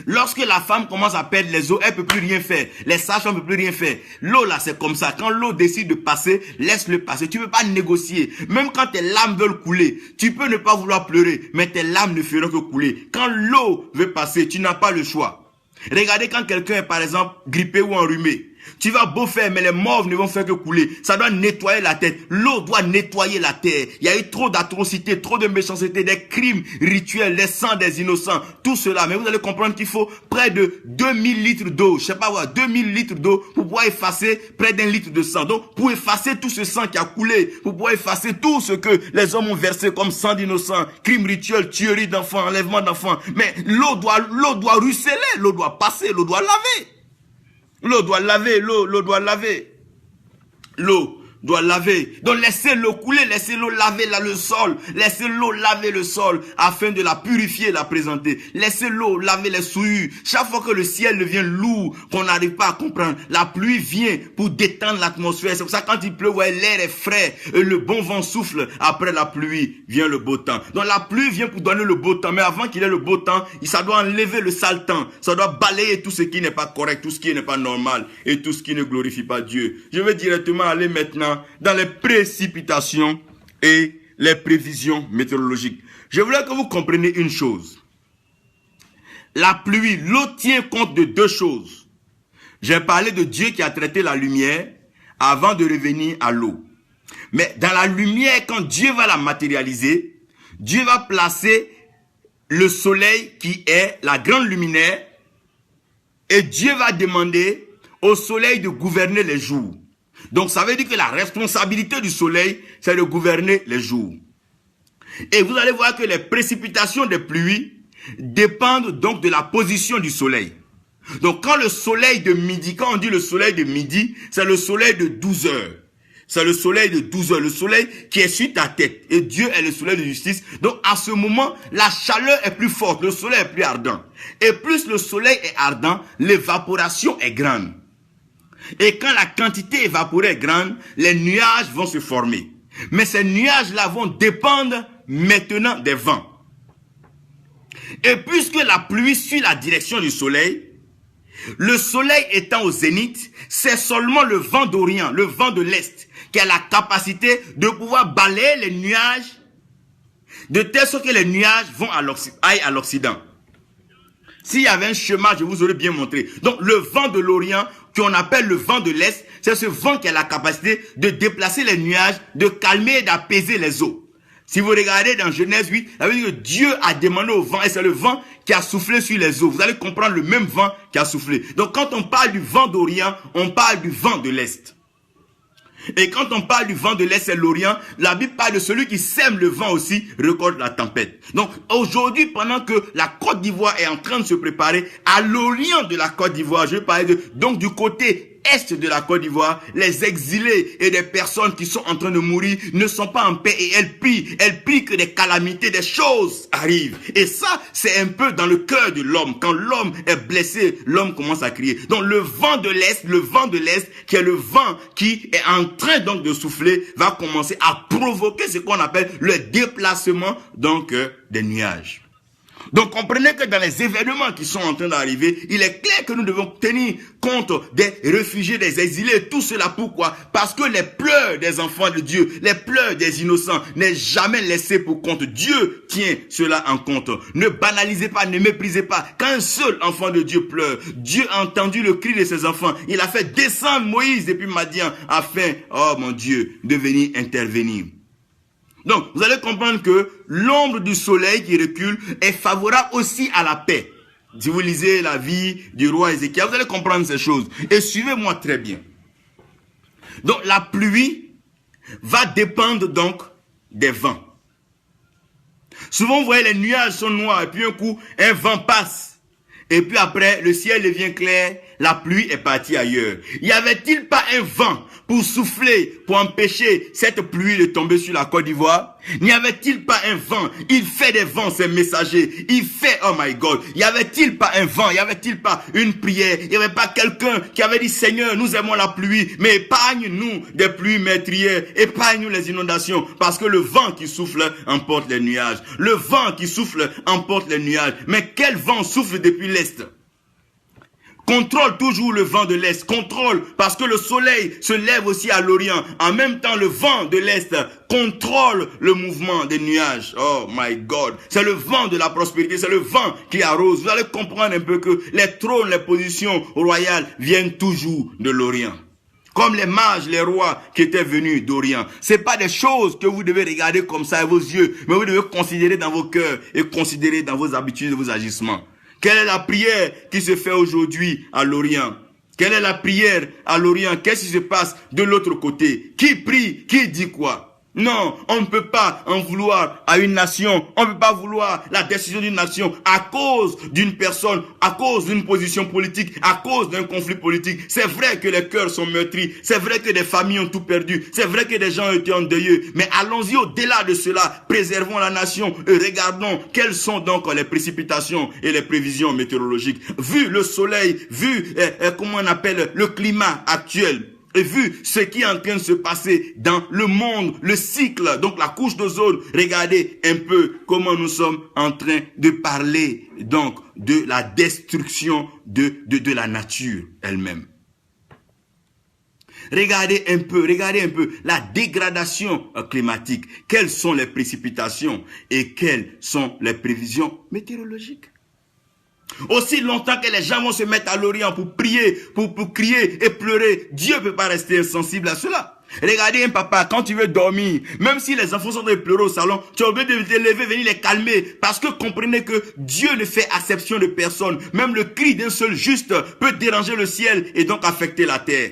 Speaker 1: Lorsque la femme commence à perdre les eaux, elle peut plus rien faire. Les sages-femmes ne peuvent plus rien faire. L'eau là, c'est comme ça. Quand l'eau décide de passer, laisse-le passer. Tu ne peux pas négocier. Même quand tes larmes veulent couler, tu peux ne pas vouloir pleurer, mais tes larmes ne feront que couler. Quand l'eau veut passer, tu n'as pas le choix. Regardez quand quelqu'un est par exemple grippé ou enrhumé. Tu vas beau faire, mais les morts ne vont faire que couler. Ça doit nettoyer la tête. L'eau doit nettoyer la terre. Il y a eu trop d'atrocités, trop de méchanceté, des crimes rituels, les sangs des innocents, tout cela. Mais vous allez comprendre qu'il faut près de 2000 litres d'eau. Je sais pas, 2000 litres d'eau pour pouvoir effacer près d'1 litre de sang. Donc, pour effacer tout ce sang qui a coulé, pour pouvoir effacer tout ce que les hommes ont versé comme sang d'innocents, crimes rituels, tuerie d'enfants, enlèvement d'enfants. Mais l'eau doit ruisseler, l'eau doit passer, l'eau doit laver. L'eau doit laver, l'eau doit laver. L'eau doit laver. Donc laissez l'eau couler, laissez l'eau laver là, le sol. Laissez l'eau laver le sol afin de la purifier et la présenter. Laissez l'eau laver les souillures. Chaque fois que le ciel devient lourd, qu'on n'arrive pas à comprendre, la pluie vient pour détendre l'atmosphère. C'est pour ça que quand il pleut, ouais, l'air est frais et le bon vent souffle. Après la pluie vient le beau temps. Donc la pluie vient pour donner le beau temps. Mais avant qu'il ait le beau temps, ça doit enlever le sale temps. Ça doit balayer tout ce qui n'est pas correct, tout ce qui n'est pas normal et tout ce qui ne glorifie pas Dieu. Je vais directement aller maintenant dans les précipitations et les prévisions météorologiques. Je voulais que vous compreniez une chose. La pluie, l'eau tient compte de deux choses. J'ai parlé de Dieu qui a traité la lumière avant de revenir à l'eau. Mais dans la lumière, quand Dieu va la matérialiser, Dieu va placer le soleil qui est la grande luminaire et Dieu va demander au soleil de gouverner les jours. Donc ça veut dire que la responsabilité du soleil, c'est de gouverner les jours. Et vous allez voir que les précipitations des pluies dépendent donc de la position du soleil. Donc quand le soleil de midi, quand on dit le soleil de midi, c'est le soleil de 12 heures. C'est le soleil de 12 heures, le soleil qui est sur ta tête. Et Dieu est le soleil de justice. Donc à ce moment, la chaleur est plus forte, le soleil est plus ardent. Et plus le soleil est ardent, l'évaporation est grande. Et quand la quantité évaporée est grande, les nuages vont se former. Mais ces nuages-là vont dépendre maintenant des vents. Et puisque la pluie suit la direction du soleil, le soleil étant au zénith, c'est seulement le vent d'Orient, le vent de l'Est, qui a la capacité de pouvoir balayer les nuages, de telle sorte que les nuages aillent à l'Occident. S'il y avait un chemin, je vous aurais bien montré. Donc le vent de l'Orient, qu'on appelle le vent de l'Est, c'est ce vent qui a la capacité de déplacer les nuages, de calmer et d'apaiser les eaux. Si vous regardez dans Genèse 8, ça veut dire que Dieu a demandé au vent, et c'est le vent qui a soufflé sur les eaux. Vous allez comprendre le même vent qui a soufflé. Donc quand on parle du vent d'Orient, on parle du vent de l'Est. Et quand on parle du vent de l'Est et l'Orient, la Bible parle de celui qui sème le vent aussi, récolte la tempête. Donc aujourd'hui, pendant que la Côte d'Ivoire est en train de se préparer, à l'Orient de la Côte d'Ivoire, je vais parler donc du côté est de la Côte d'Ivoire, les exilés et des personnes qui sont en train de mourir ne sont pas en paix et elles prient que des calamités, des choses arrivent. Et ça, c'est un peu dans le cœur de l'homme. Quand l'homme est blessé, l'homme commence à crier. Donc le vent de l'Est, qui est le vent qui est en train donc de souffler, va commencer à provoquer ce qu'on appelle le déplacement donc des nuages. Donc comprenez que dans les événements qui sont en train d'arriver, il est clair que nous devons tenir compte des réfugiés, des exilés, tout cela pourquoi? Parce que les pleurs des enfants de Dieu, les pleurs des innocents n'est jamais laissé pour compte. Dieu tient cela en compte. Ne banalisez pas, ne méprisez pas. Quand un seul enfant de Dieu pleure, Dieu a entendu le cri de ses enfants. Il a fait descendre Moïse depuis Madian afin, oh mon Dieu, de venir intervenir. Donc, vous allez comprendre que l'ombre du soleil qui recule est favorable aussi à la paix. Si vous lisez la vie du roi Ézéchiel, vous allez comprendre ces choses. Et suivez-moi très bien. Donc, la pluie va dépendre donc des vents. Souvent, vous voyez, les nuages sont noirs et puis un coup, un vent passe. Et puis après, le ciel devient clair, la pluie est partie ailleurs. Y avait-il pas un vent pour souffler, pour empêcher cette pluie de tomber sur la Côte d'Ivoire? N'y avait-il pas un vent? Il fait des vents, ces messagers. Il fait, oh my God. Y avait-il pas un vent? Y avait-il pas une prière? Y avait pas quelqu'un qui avait dit, Seigneur, nous aimons la pluie, mais épargne-nous des pluies meurtrières. Épargne-nous les inondations. Parce que le vent qui souffle emporte les nuages. Le vent qui souffle emporte les nuages. Mais quel vent souffle depuis l'Est? Contrôle toujours le vent de l'Est. Contrôle parce que le soleil se lève aussi à l'Orient. En même temps, le vent de l'Est contrôle le mouvement des nuages. Oh my God. C'est le vent de la prospérité. C'est le vent qui arrose. Vous allez comprendre un peu que les trônes, les positions royales viennent toujours de l'Orient. Comme les mages, les rois qui étaient venus d'Orient. C'est pas des choses que vous devez regarder comme ça avec vos yeux, mais vous devez considérer dans vos cœurs et considérer dans vos habitudes et vos agissements. Quelle est la prière qui se fait aujourd'hui à l'Orient? Quelle est la prière à l'Orient? Qu'est-ce qui se passe de l'autre côté? Qui prie? Qui dit quoi? Non, on ne peut pas en vouloir à une nation. On ne peut pas vouloir la décision d'une nation à cause d'une personne, à cause d'une position politique, à cause d'un conflit politique. C'est vrai que les cœurs sont meurtris. C'est vrai que des familles ont tout perdu. C'est vrai que des gens ont été endeuillés. Mais allons-y au-delà de cela. Préservons la nation et regardons quelles sont donc les précipitations et les prévisions météorologiques. Vu le soleil, vu comment on appelle le climat actuel, et vu ce qui est en train de se passer dans le monde, le cycle, donc la couche d'ozone, regardez un peu comment nous sommes en train de parler donc de la destruction de la nature elle-même. Regardez un peu la dégradation climatique. Quelles sont les précipitations et quelles sont les prévisions météorologiques? Aussi longtemps que les gens vont se mettre à l'Orient pour prier, pour crier et pleurer, Dieu ne peut pas rester insensible à cela. Regardez un papa, quand tu veux dormir, même si les enfants sont en train de pleurer au salon, tu es obligé de te lever, venir les calmer. Parce que comprenez que Dieu ne fait acception de personne. Même le cri d'un seul juste peut déranger le ciel et donc affecter la terre.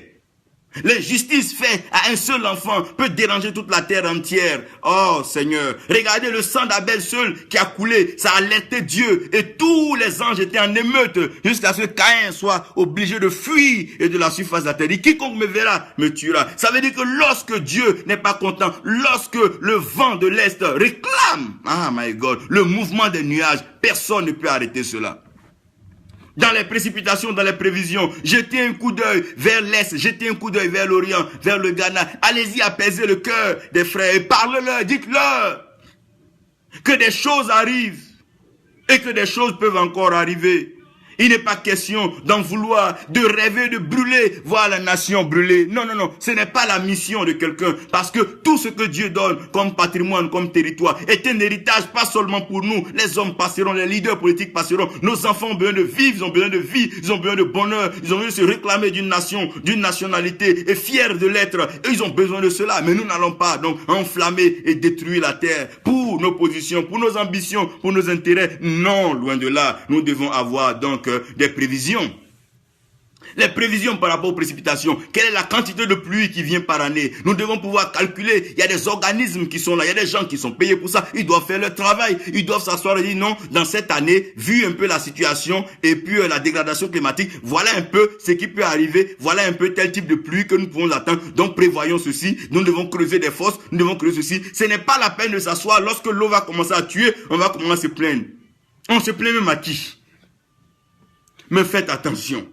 Speaker 1: L'injustice faite à un seul enfant peut déranger toute la terre entière. Oh Seigneur, regardez le sang d'Abel seul qui a coulé, ça a alerté Dieu et tous les anges étaient en émeute jusqu'à ce que Caïn soit obligé de fuir et de la surface de la terre. Et quiconque me verra me tuera. Ça veut dire que lorsque Dieu n'est pas content, lorsque le vent de l'Est réclame, ah my God, le mouvement des nuages, personne ne peut arrêter cela. Dans les précipitations, dans les prévisions, jetez un coup d'œil vers l'Est, jetez un coup d'œil vers l'Orient, vers le Ghana. Allez-y apaiser le cœur des frères et parlez-leur, dites-leur que des choses arrivent et que des choses peuvent encore arriver. Il n'est pas question d'en vouloir, de rêver, de brûler, voir la nation brûler. Non, non, non, ce n'est pas la mission de quelqu'un. Parce que tout ce que Dieu donne comme patrimoine, comme territoire, est un héritage, pas seulement pour nous. Les hommes passeront, les leaders politiques passeront. Nos enfants ont besoin de vivre, ils ont besoin de vie, ils ont besoin de bonheur, ils ont besoin de se réclamer d'une nation, d'une nationalité, et fiers de l'être. Ils ont besoin de cela. Mais nous n'allons pas donc enflammer et détruire la terre pour nos positions, pour nos ambitions, pour nos intérêts. Non, loin de là. Nous devons avoir donc des prévisions. Les prévisions par rapport aux précipitations. Quelle est la quantité de pluie qui vient par année? Nous devons pouvoir calculer. Il y a des organismes qui sont là. Il y a des gens qui sont payés pour ça. Ils doivent faire leur travail. Ils doivent s'asseoir et dire non, dans cette année, vu un peu la situation et puis la dégradation climatique, voilà un peu ce qui peut arriver. Voilà un peu tel type de pluie que nous pouvons attendre. Donc prévoyons ceci. Nous devons creuser des fosses. Nous devons creuser ceci. Ce n'est pas la peine de s'asseoir. Lorsque l'eau va commencer à tuer, on va commencer à se plaindre. On se plaint même à qui? Mais faites attention.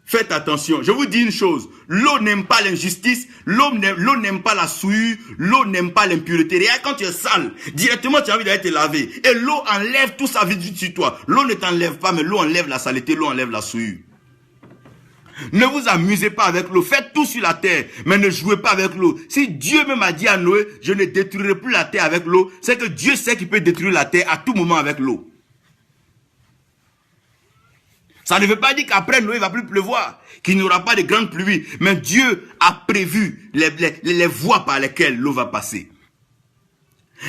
Speaker 1: Faites attention. Je vous dis une chose. L'eau n'aime pas l'injustice. L'eau n'aime pas la souillure. L'eau n'aime pas l'impureté. Regarde, quand tu es sale, directement tu as envie d'aller te laver. Et l'eau enlève tout sa vie sur toi. L'eau ne t'enlève pas, mais l'eau enlève la saleté. L'eau enlève la souillure. Ne vous amusez pas avec l'eau. Faites tout sur la terre, mais ne jouez pas avec l'eau. Si Dieu même a dit à Noé, je ne détruirai plus la terre avec l'eau, c'est que Dieu sait qu'il peut détruire la terre à tout moment avec l'eau. Ça ne veut pas dire qu'après Noé, il ne va plus pleuvoir, qu'il n'y aura pas de grandes pluies. Mais Dieu a prévu les voies par lesquelles l'eau va passer.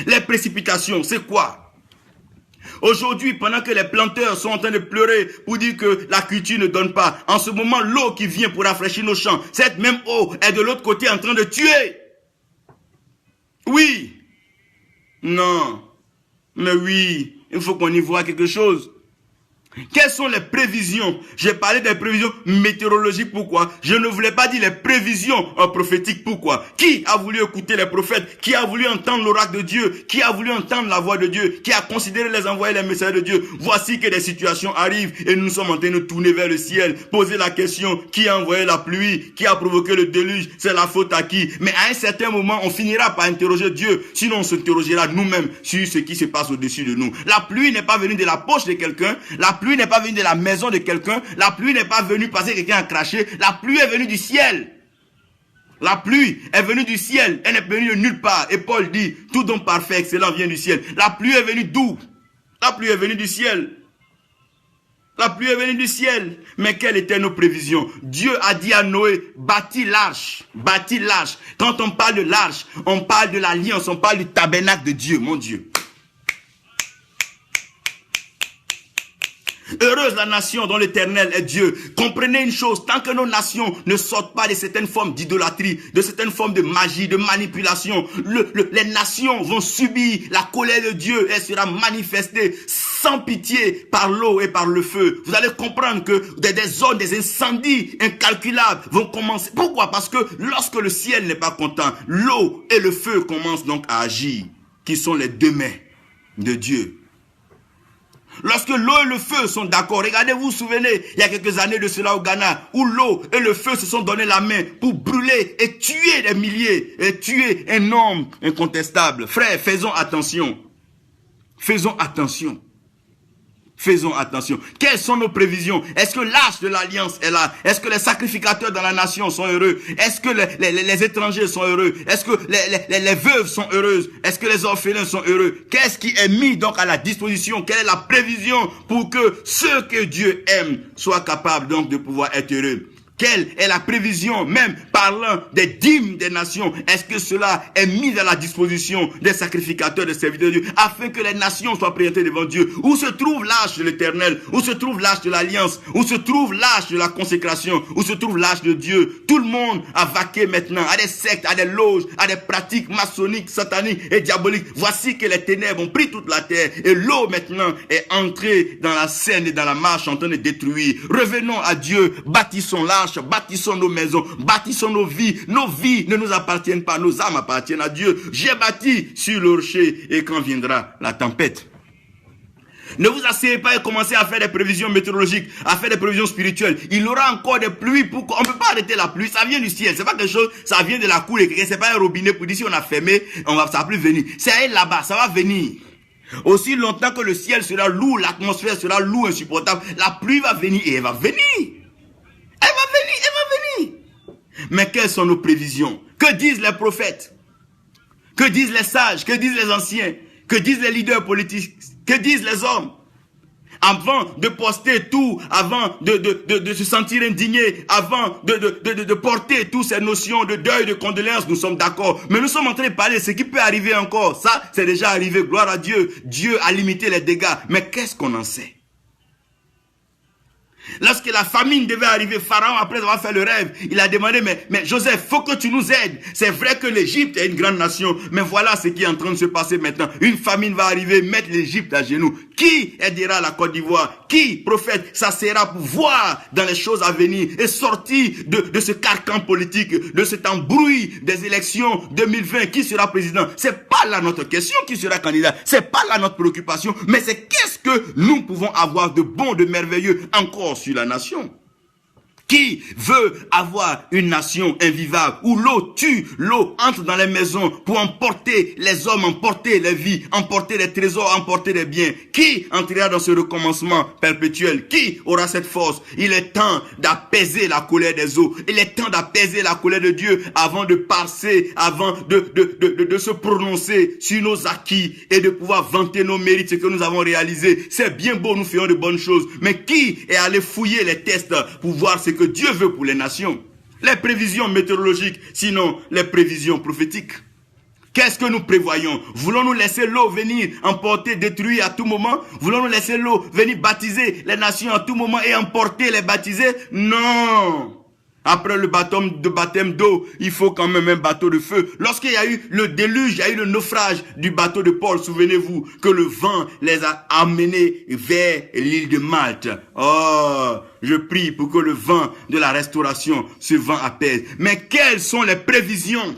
Speaker 1: Les précipitations, c'est quoi? Aujourd'hui, pendant que les planteurs sont en train de pleurer pour dire que la culture ne donne pas, en ce moment, l'eau qui vient pour rafraîchir nos champs, cette même eau est de l'autre côté en train de tuer. Oui. Non. Mais oui, il faut qu'on y voit quelque chose. Quelles sont les prévisions? J'ai parlé des prévisions météorologiques. Pourquoi? Je ne voulais pas dire les prévisions prophétiques. Pourquoi? Qui a voulu écouter les prophètes? Qui a voulu entendre l'oracle de Dieu? Qui a voulu entendre la voix de Dieu? Qui a considéré les envoyés, les messages de Dieu? Voici que des situations arrivent et nous sommes en train de tourner vers le ciel. Poser la question, qui a envoyé la pluie? Qui a provoqué le déluge? C'est la faute à qui? Mais à un certain moment, on finira par interroger Dieu. Sinon, on s'interrogera nous-mêmes sur ce qui se passe au-dessus de nous. La pluie n'est pas venue de la poche de quelqu'un. La pluie n'est pas venue de la maison de quelqu'un. La pluie n'est pas venue parce que quelqu'un a craché. La pluie est venue du ciel. La pluie est venue du ciel. Elle n'est venue de nulle part. Et Paul dit, tout don parfait, excellent vient du ciel. La pluie est venue d'où? La pluie est venue du ciel. La pluie est venue du ciel. Mais quelles étaient nos prévisions? Dieu a dit à Noé, bâtis l'arche. Bâtis l'arche. Quand on parle de l'arche, on parle de l'alliance, on parle du tabernacle de Dieu, mon Dieu. Heureuse la nation dont l'Éternel est Dieu. Comprenez une chose, tant que nos nations ne sortent pas de certaines formes d'idolâtrie, de certaines formes de magie, de manipulation, les nations vont subir la colère de Dieu. Elle sera manifestée sans pitié par l'eau et par le feu. Vous allez comprendre que des zones, des incendies incalculables vont commencer. Pourquoi? Parce que lorsque le ciel n'est pas content, l'eau et le feu commencent donc à agir, qui sont les deux mains de Dieu. Lorsque l'eau et le feu sont d'accord, regardez, vous vous souvenez, il y a quelques années de cela au Ghana, où l'eau et le feu se sont donné la main pour brûler et tuer des milliers, et tuer un nombre incontestable. Frères, faisons attention. Faisons attention. Faisons attention. Quelles sont nos prévisions? Est-ce que l'arche de l'alliance est là? Est-ce que les sacrificateurs dans la nation sont heureux? Est-ce que les étrangers sont heureux? Est-ce que les veuves sont heureuses? Est-ce que les orphelins sont heureux? Qu'est-ce qui est mis donc à la disposition? Quelle est la prévision pour que ceux que Dieu aime soient capables donc de pouvoir être heureux? Quelle est la prévision, même parlant des dîmes des nations? Est-ce que cela est mis à la disposition des sacrificateurs, des serviteurs de Dieu, afin que les nations soient présentées devant Dieu? Où se trouve l'arche de l'Éternel? Où se trouve l'arche de l'Alliance? Où se trouve l'arche de la consécration? Où se trouve l'arche de Dieu? Tout le monde a vaqué maintenant à des sectes, à des loges, à des pratiques maçonniques, sataniques et diaboliques. Voici que les ténèbres ont pris toute la terre et l'eau maintenant est entrée dans la scène et dans la marche en train de détruire. Revenons à Dieu, bâtissons l'arche, bâtissons nos maisons, bâtissons nos vies. Nos vies ne nous appartiennent pas, nos âmes appartiennent à Dieu. J'ai bâti sur le rocher et quand viendra la tempête. Ne vous asseyez pas et commencez à faire des prévisions météorologiques, à faire des prévisions spirituelles. Il y aura encore des pluies. Pourquoi? On ne peut pas arrêter la pluie. Ça vient du ciel. C'est pas quelque chose, ça vient de la cour. C'est pas un robinet pour dire si on a fermé, ça va plus venir. C'est là-bas, ça va venir. Aussi longtemps que le ciel sera lourd, l'atmosphère sera lourde, insupportable, la pluie va venir et elle va venir. Elle va venir, elle va venir. Mais quelles sont nos prévisions? Que disent les prophètes? Que disent les sages? Que disent les anciens? Que disent les leaders politiques? Que disent les hommes? Avant de poster tout, avant de se sentir indigné, avant de porter toutes ces notions de deuil, de condoléances, nous sommes d'accord. Mais nous sommes en train de parler de ce qui peut arriver encore. Ça, c'est déjà arrivé, gloire à Dieu. Dieu a limité les dégâts. Mais qu'est-ce qu'on en sait? Lorsque la famine devait arriver, Pharaon, après avoir fait le rêve, il a demandé, mais Joseph, faut que tu nous aides. C'est vrai que l'Égypte est une grande nation, mais voilà ce qui est en train de se passer maintenant. Une famine va arriver, mettre l'Égypte à genoux. Qui aidera la Côte d'Ivoire? Qui, prophète, ça sera pour voir dans les choses à venir et sortir de ce carcan politique, de cet embrouille des élections 2020? Qui sera président? C'est pas là notre question, qui sera candidat. C'est pas là notre préoccupation, mais c'est qu'est-ce que nous pouvons avoir de bon, de merveilleux encore sur la nation? Qui veut avoir une nation invivable où l'eau tue, l'eau entre dans les maisons pour emporter les hommes, emporter les vies, emporter les trésors, emporter les biens? Qui entrera dans ce recommencement perpétuel? Qui aura cette force? Il est temps d'apaiser la colère des eaux. Il est temps d'apaiser la colère de Dieu avant de passer, avant de se prononcer sur nos acquis et de pouvoir vanter nos mérites, ce que nous avons réalisé. C'est bien beau, nous faisons de bonnes choses, mais qui est allé fouiller les tests pour voir ce que Dieu veut pour les nations? Les prévisions météorologiques, sinon les prévisions prophétiques. Qu'est-ce que nous prévoyons? Voulons-nous laisser l'eau venir emporter, détruire à tout moment? Voulons-nous laisser l'eau venir baptiser les nations à tout moment et emporter les baptisés? Non! Après le baptême d'eau, il faut quand même un bateau de feu. Lorsqu'il y a eu le déluge, il y a eu le naufrage du bateau de Paul, souvenez-vous que le vent les a amenés vers l'île de Malte. Oh, je prie pour que le vent de la restauration, ce vent apaise. Mais quelles sont les prévisions?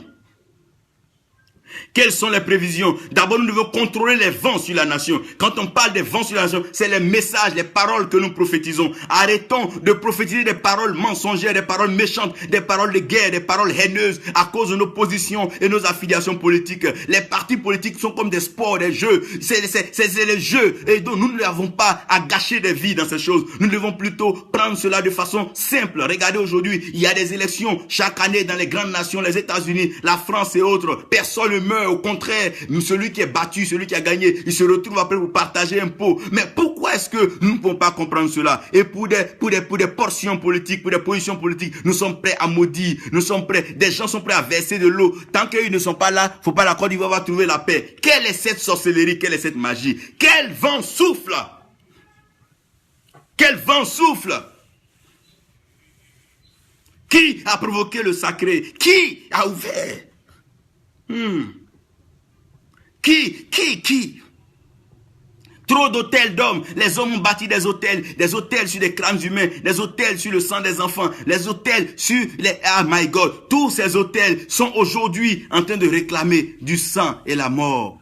Speaker 1: Quelles sont les prévisions? D'abord, nous devons contrôler les vents sur la nation. Quand on parle des vents sur la nation, c'est les messages, les paroles que nous prophétisons. Arrêtons de prophétiser des paroles mensongères, des paroles méchantes, des paroles de guerre, des paroles haineuses à cause de nos positions et nos affiliations politiques. Les partis politiques sont comme des sports, des jeux. C'est les jeux. Et donc, nous n'avons pas à gâcher des vies dans ces choses. Nous devons plutôt prendre cela de façon simple. Regardez aujourd'hui, il y a des élections chaque année dans les grandes nations, les États-Unis, la France et autres. Personne ne meurt. Au contraire, celui qui est battu, celui qui a gagné, il se retrouve après pour partager un pot. Mais pourquoi est-ce que nous ne pouvons pas comprendre cela? Et pour des portions politiques, pour des positions politiques, nous sommes prêts à maudire, nous sommes prêts, des gens sont prêts à verser de l'eau. Tant qu'ils ne sont pas là, faut pas la Côte d'Ivoire va trouver la paix. Quelle est cette sorcellerie? Quelle est cette magie? Quel vent souffle? Quel vent souffle? Qui a provoqué le sacré? Qui a ouvert? Qui? Trop d'hôtels d'hommes. Les hommes ont bâti des hôtels sur des crânes humains, des hôtels sur le sang des enfants, les hôtels sur les... Ah my God, tous ces hôtels sont aujourd'hui en train de réclamer du sang et la mort.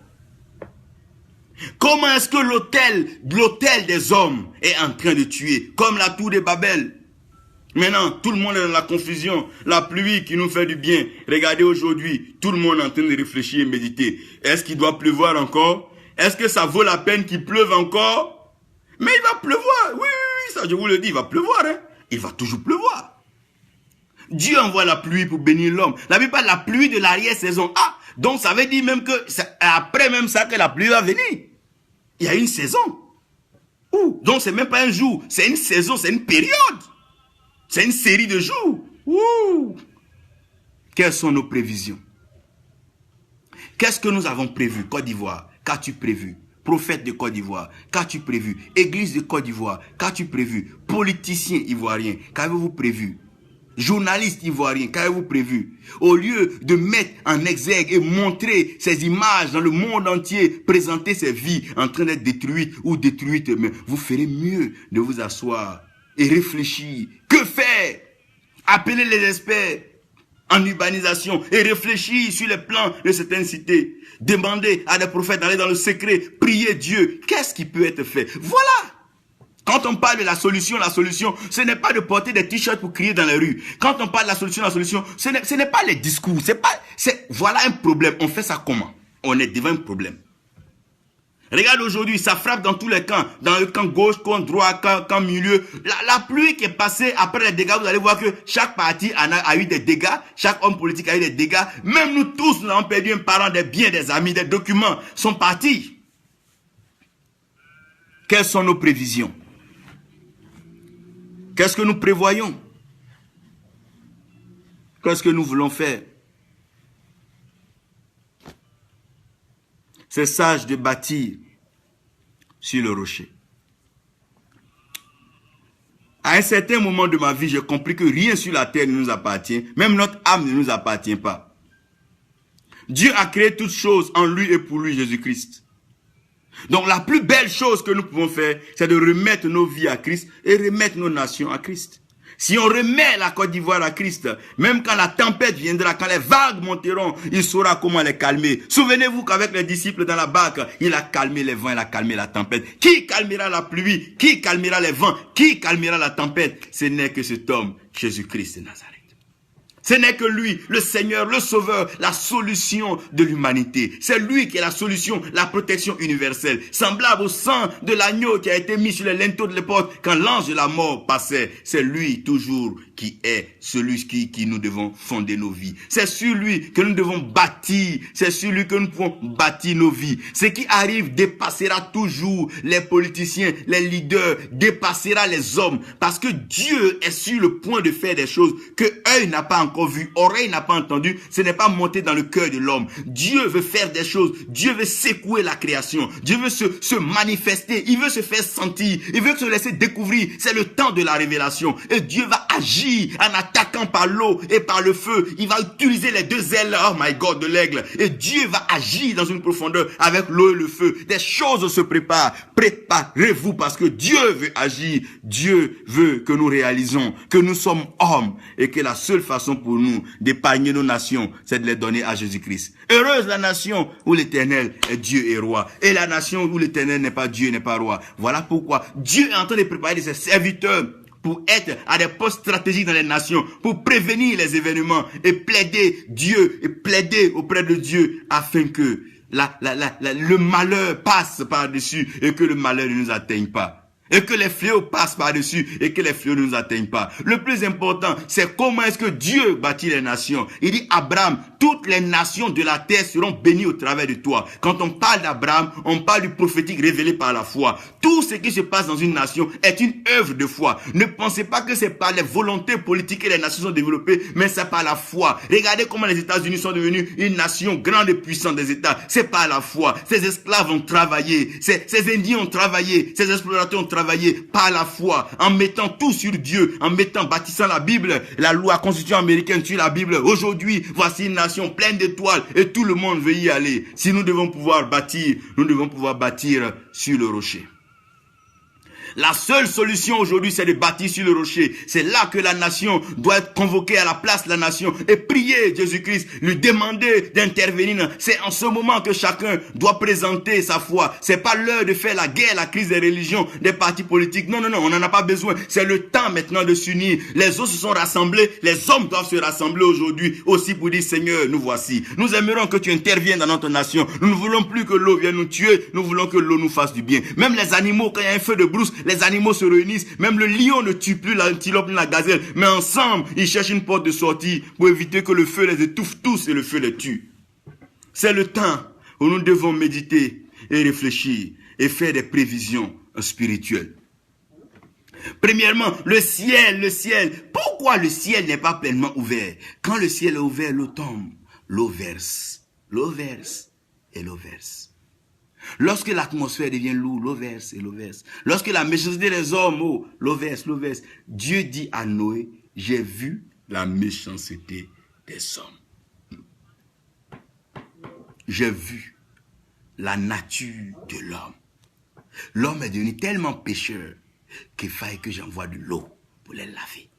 Speaker 1: Comment est-ce que l'hôtel des hommes est en train de tuer, comme la tour de Babel? Maintenant, tout le monde est dans la confusion. La pluie qui nous fait du bien. Regardez aujourd'hui, tout le monde est en train de réfléchir et méditer. Est-ce qu'il doit pleuvoir encore? Est-ce que ça vaut la peine qu'il pleuve encore? Mais il va pleuvoir. Oui, ça je vous le dis, il va pleuvoir. Hein? Il va toujours pleuvoir. Dieu envoie la pluie pour bénir l'homme. La Bible parle de la pluie de l'arrière-saison. Ah, donc ça veut dire même que après même ça que la pluie va venir. Il y a une saison. Donc c'est même pas un jour, c'est une saison, c'est une période. C'est une série de jours. Quelles sont nos prévisions? Qu'est-ce que nous avons prévu? Côte d'Ivoire, qu'as-tu prévu? Prophète de Côte d'Ivoire, qu'as-tu prévu? Église de Côte d'Ivoire, qu'as-tu prévu? Politicien ivoirien, qu'avez-vous prévu? Journaliste ivoirien, qu'avez-vous prévu? Au lieu de mettre en exergue et montrer ces images dans le monde entier, présenter ces vies en train d'être détruites ou détruites, mais vous ferez mieux de vous asseoir et réfléchir. Que faire? Appeler les experts en urbanisation et réfléchir sur les plans de certaines cités. Demander à des prophètes d'aller dans le secret, prier Dieu. Qu'est-ce qui peut être fait? Voilà! Quand on parle de la solution, ce n'est pas de porter des t-shirts pour crier dans les rues. Quand on parle de la solution, ce n'est pas les discours. Voilà un problème. On fait ça comment? On est devant un problème. Regarde aujourd'hui, ça frappe dans tous les camps. Dans le camp gauche, camp droit, camp milieu. La pluie qui est passée après les dégâts, vous allez voir que chaque parti a eu des dégâts. Chaque homme politique a eu des dégâts. Même nous tous, nous avons perdu un parent, des biens, des amis, des documents sont partis. Quelles sont nos prévisions? Qu'est-ce que nous prévoyons? Qu'est-ce que nous voulons faire? C'est sage de bâtir sur le rocher. À un certain moment de ma vie, j'ai compris que rien sur la terre ne nous appartient. Même notre âme ne nous appartient pas. Dieu a créé toutes choses en lui et pour lui, Jésus-Christ. Donc la plus belle chose que nous pouvons faire, c'est de remettre nos vies à Christ et remettre nos nations à Christ. Si on remet la Côte d'Ivoire à Christ, même quand la tempête viendra, quand les vagues monteront, il saura comment les calmer. Souvenez-vous qu'avec les disciples dans la barque, il a calmé les vents, il a calmé la tempête. Qui calmera la pluie? Qui calmera les vents? Qui calmera la tempête? Ce n'est que cet homme, Jésus-Christ de Nazareth. Ce n'est que lui, le Seigneur, le Sauveur, la solution de l'humanité. C'est lui qui est la solution, la protection universelle. Semblable au sang de l'agneau qui a été mis sur les linteaux de l'époque quand l'ange de la mort passait. C'est lui toujours qui est celui qui nous devons fonder nos vies. C'est sur lui que nous devons bâtir. C'est sur lui que nous pouvons bâtir nos vies. Ce qui arrive dépassera toujours les politiciens, les leaders, dépassera les hommes. Parce que Dieu est sur le point de faire des choses que œil n'a pas encore vu, oreille n'a pas entendu, ce n'est pas monté dans le cœur de l'homme. Dieu veut faire des choses, Dieu veut secouer la création, Dieu veut se manifester, il veut se faire sentir, il veut se laisser découvrir. C'est le temps de la révélation et Dieu va agir en attaquant par l'eau et par le feu. Il va utiliser les deux ailes, oh my God, de l'aigle, et Dieu va agir dans une profondeur avec l'eau et le feu. Des choses se préparent. Préparez-vous parce que Dieu veut agir. Dieu veut que nous réalisons que nous sommes hommes et que la seule façon pour nous d'épargner nos nations, c'est de les donner à Jésus-Christ. Heureuse la nation où l'Éternel est Dieu et roi, et la nation où l'Éternel n'est pas Dieu, n'est pas roi. Voilà pourquoi Dieu est en train de préparer ses serviteurs pour être à des postes stratégiques dans les nations, pour prévenir les événements et plaider Dieu, et plaider auprès de Dieu afin que le malheur passe par-dessus et que le malheur ne nous atteigne pas. Et que les fléaux passent par-dessus et que les fléaux ne nous atteignent pas. Le plus important, c'est comment est-ce que Dieu bâtit les nations. Il dit, Abraham, toutes les nations de la terre seront bénies au travers de toi. Quand on parle d'Abraham, on parle du prophétique révélé par la foi. Tout ce qui se passe dans une nation est une œuvre de foi. Ne pensez pas que c'est par les volontés politiques que les nations sont développées, mais c'est par la foi. Regardez comment les États-Unis sont devenus une nation grande et puissante des États. C'est par la foi. Ces esclaves ont travaillé. Ces Indiens ont travaillé. Ces explorateurs ont travaillé par la foi, en mettant tout sur Dieu, bâtissant la Bible, la loi constitution américaine sur la Bible. Aujourd'hui, voici une nation pleine d'étoiles et tout le monde veut y aller. Si nous devons pouvoir bâtir, nous devons pouvoir bâtir sur le rocher. La seule solution aujourd'hui, c'est de bâtir sur le rocher. C'est là que la nation doit être convoquée à la place de la nation et prier Jésus-Christ, lui demander d'intervenir. C'est en ce moment que chacun doit présenter sa foi. C'est pas l'heure de faire la guerre, la crise des religions, des partis politiques. Non, on n'en a pas besoin. C'est le temps maintenant de s'unir. Les autres se sont rassemblés. Les hommes doivent se rassembler aujourd'hui aussi pour dire, Seigneur, nous voici. Nous aimerons que tu interviennes dans notre nation. Nous ne voulons plus que l'eau vienne nous tuer. Nous voulons que l'eau nous fasse du bien. Même les animaux, quand il y a un feu de brousse, les animaux se réunissent. Même le lion ne tue plus l'antilope ni la gazelle. Mais ensemble, ils cherchent une porte de sortie pour éviter que le feu les étouffe tous et le feu les tue. C'est le temps où nous devons méditer et réfléchir et faire des prévisions spirituelles. Premièrement, le ciel. Pourquoi le ciel n'est pas pleinement ouvert? Quand le ciel est ouvert, l'eau tombe. L'eau verse et l'eau verse. Lorsque l'atmosphère devient lourde, l'eau verse et l'eau verse. Lorsque la méchanceté des hommes, l'eau verse. Dieu dit à Noé, j'ai vu la méchanceté des hommes. J'ai vu la nature de l'homme. L'homme est devenu tellement pécheur qu'il fallait que j'envoie de l'eau pour les laver.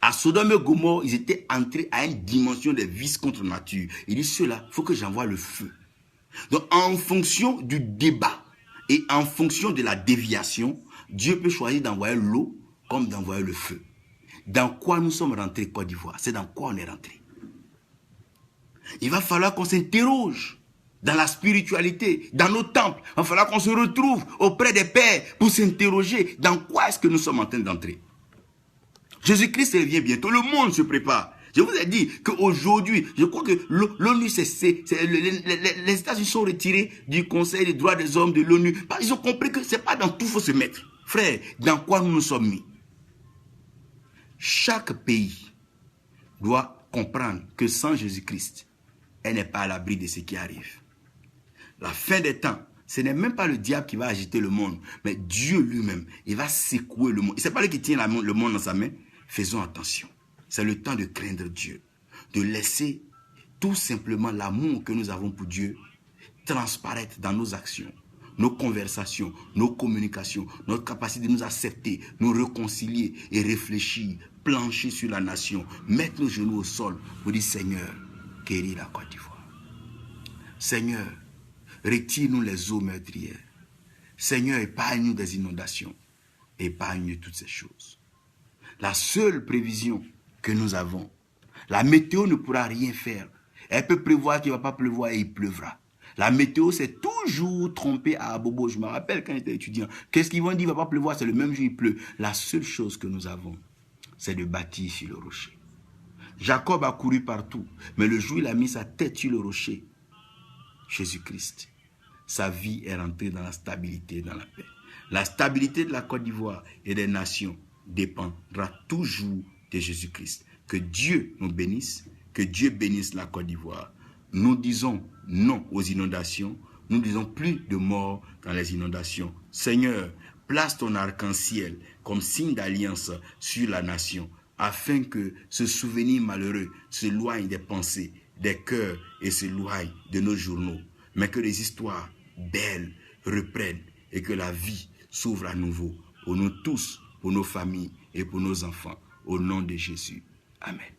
Speaker 1: À Sodome et Gomorrhe, ils étaient entrés à une dimension de vice contre nature. Il dit, cela, il faut que j'envoie le feu. Donc, en fonction du débat et en fonction de la déviation, Dieu peut choisir d'envoyer l'eau comme d'envoyer le feu. Dans quoi nous sommes rentrés, Côte d'Ivoire? C'est dans quoi on est rentré? Il va falloir qu'on s'interroge dans la spiritualité, dans nos temples. Il va falloir qu'on se retrouve auprès des pères pour s'interroger dans quoi est-ce que nous sommes en train d'entrer. Jésus-Christ revient bientôt, le monde se prépare. Je vous ai dit qu'aujourd'hui, je crois que l'ONU, les États-Unis sont retirés du Conseil des droits des hommes de l'ONU. Ils ont compris que ce n'est pas dans tout qu'il faut se mettre. Frère, dans quoi nous nous sommes mis? Chaque pays doit comprendre que sans Jésus-Christ, elle n'est pas à l'abri de ce qui arrive. La fin des temps, ce n'est même pas le diable qui va agiter le monde, mais Dieu lui-même, il va secouer le monde. Ce n'est pas lui qui tient le monde dans sa main. Faisons attention. C'est le temps de craindre Dieu, de laisser tout simplement l'amour que nous avons pour Dieu transparaître dans nos actions, nos conversations, nos communications, notre capacité de nous accepter, nous réconcilier et réfléchir, plancher sur la nation, mettre nos genoux au sol pour dire Seigneur, guéris la Côte d'Ivoire. Seigneur, retire-nous les eaux meurtrières. Seigneur, épargne-nous des inondations. Épargne toutes ces choses. La seule prévision que nous avons, la météo ne pourra rien faire. Elle peut prévoir qu'il ne va pas pleuvoir et il pleuvra. La météo s'est toujours trompée à Abobo. Je me rappelle quand j'étais étudiant. Qu'est-ce qu'ils vont dire? Il ne va pas pleuvoir, c'est le même jour il pleut. La seule chose que nous avons, c'est de bâtir sur le rocher. Jacob a couru partout, mais le jour où il a mis sa tête sur le rocher, Jésus-Christ, sa vie est rentrée dans la stabilité, dans la paix. La stabilité de la Côte d'Ivoire et des nations dépendra toujours de Jésus-Christ. Que Dieu nous bénisse, que Dieu bénisse la Côte d'Ivoire. Nous disons non aux inondations, nous disons plus de morts dans les inondations. Seigneur, place ton arc-en-ciel comme signe d'alliance sur la nation, afin que ce souvenir malheureux s'éloigne des pensées, des cœurs et s'éloigne de nos journaux, mais que les histoires belles reprennent et que la vie s'ouvre à nouveau pour nous tous, pour nos familles et pour nos enfants. Au nom de Jésus. Amen.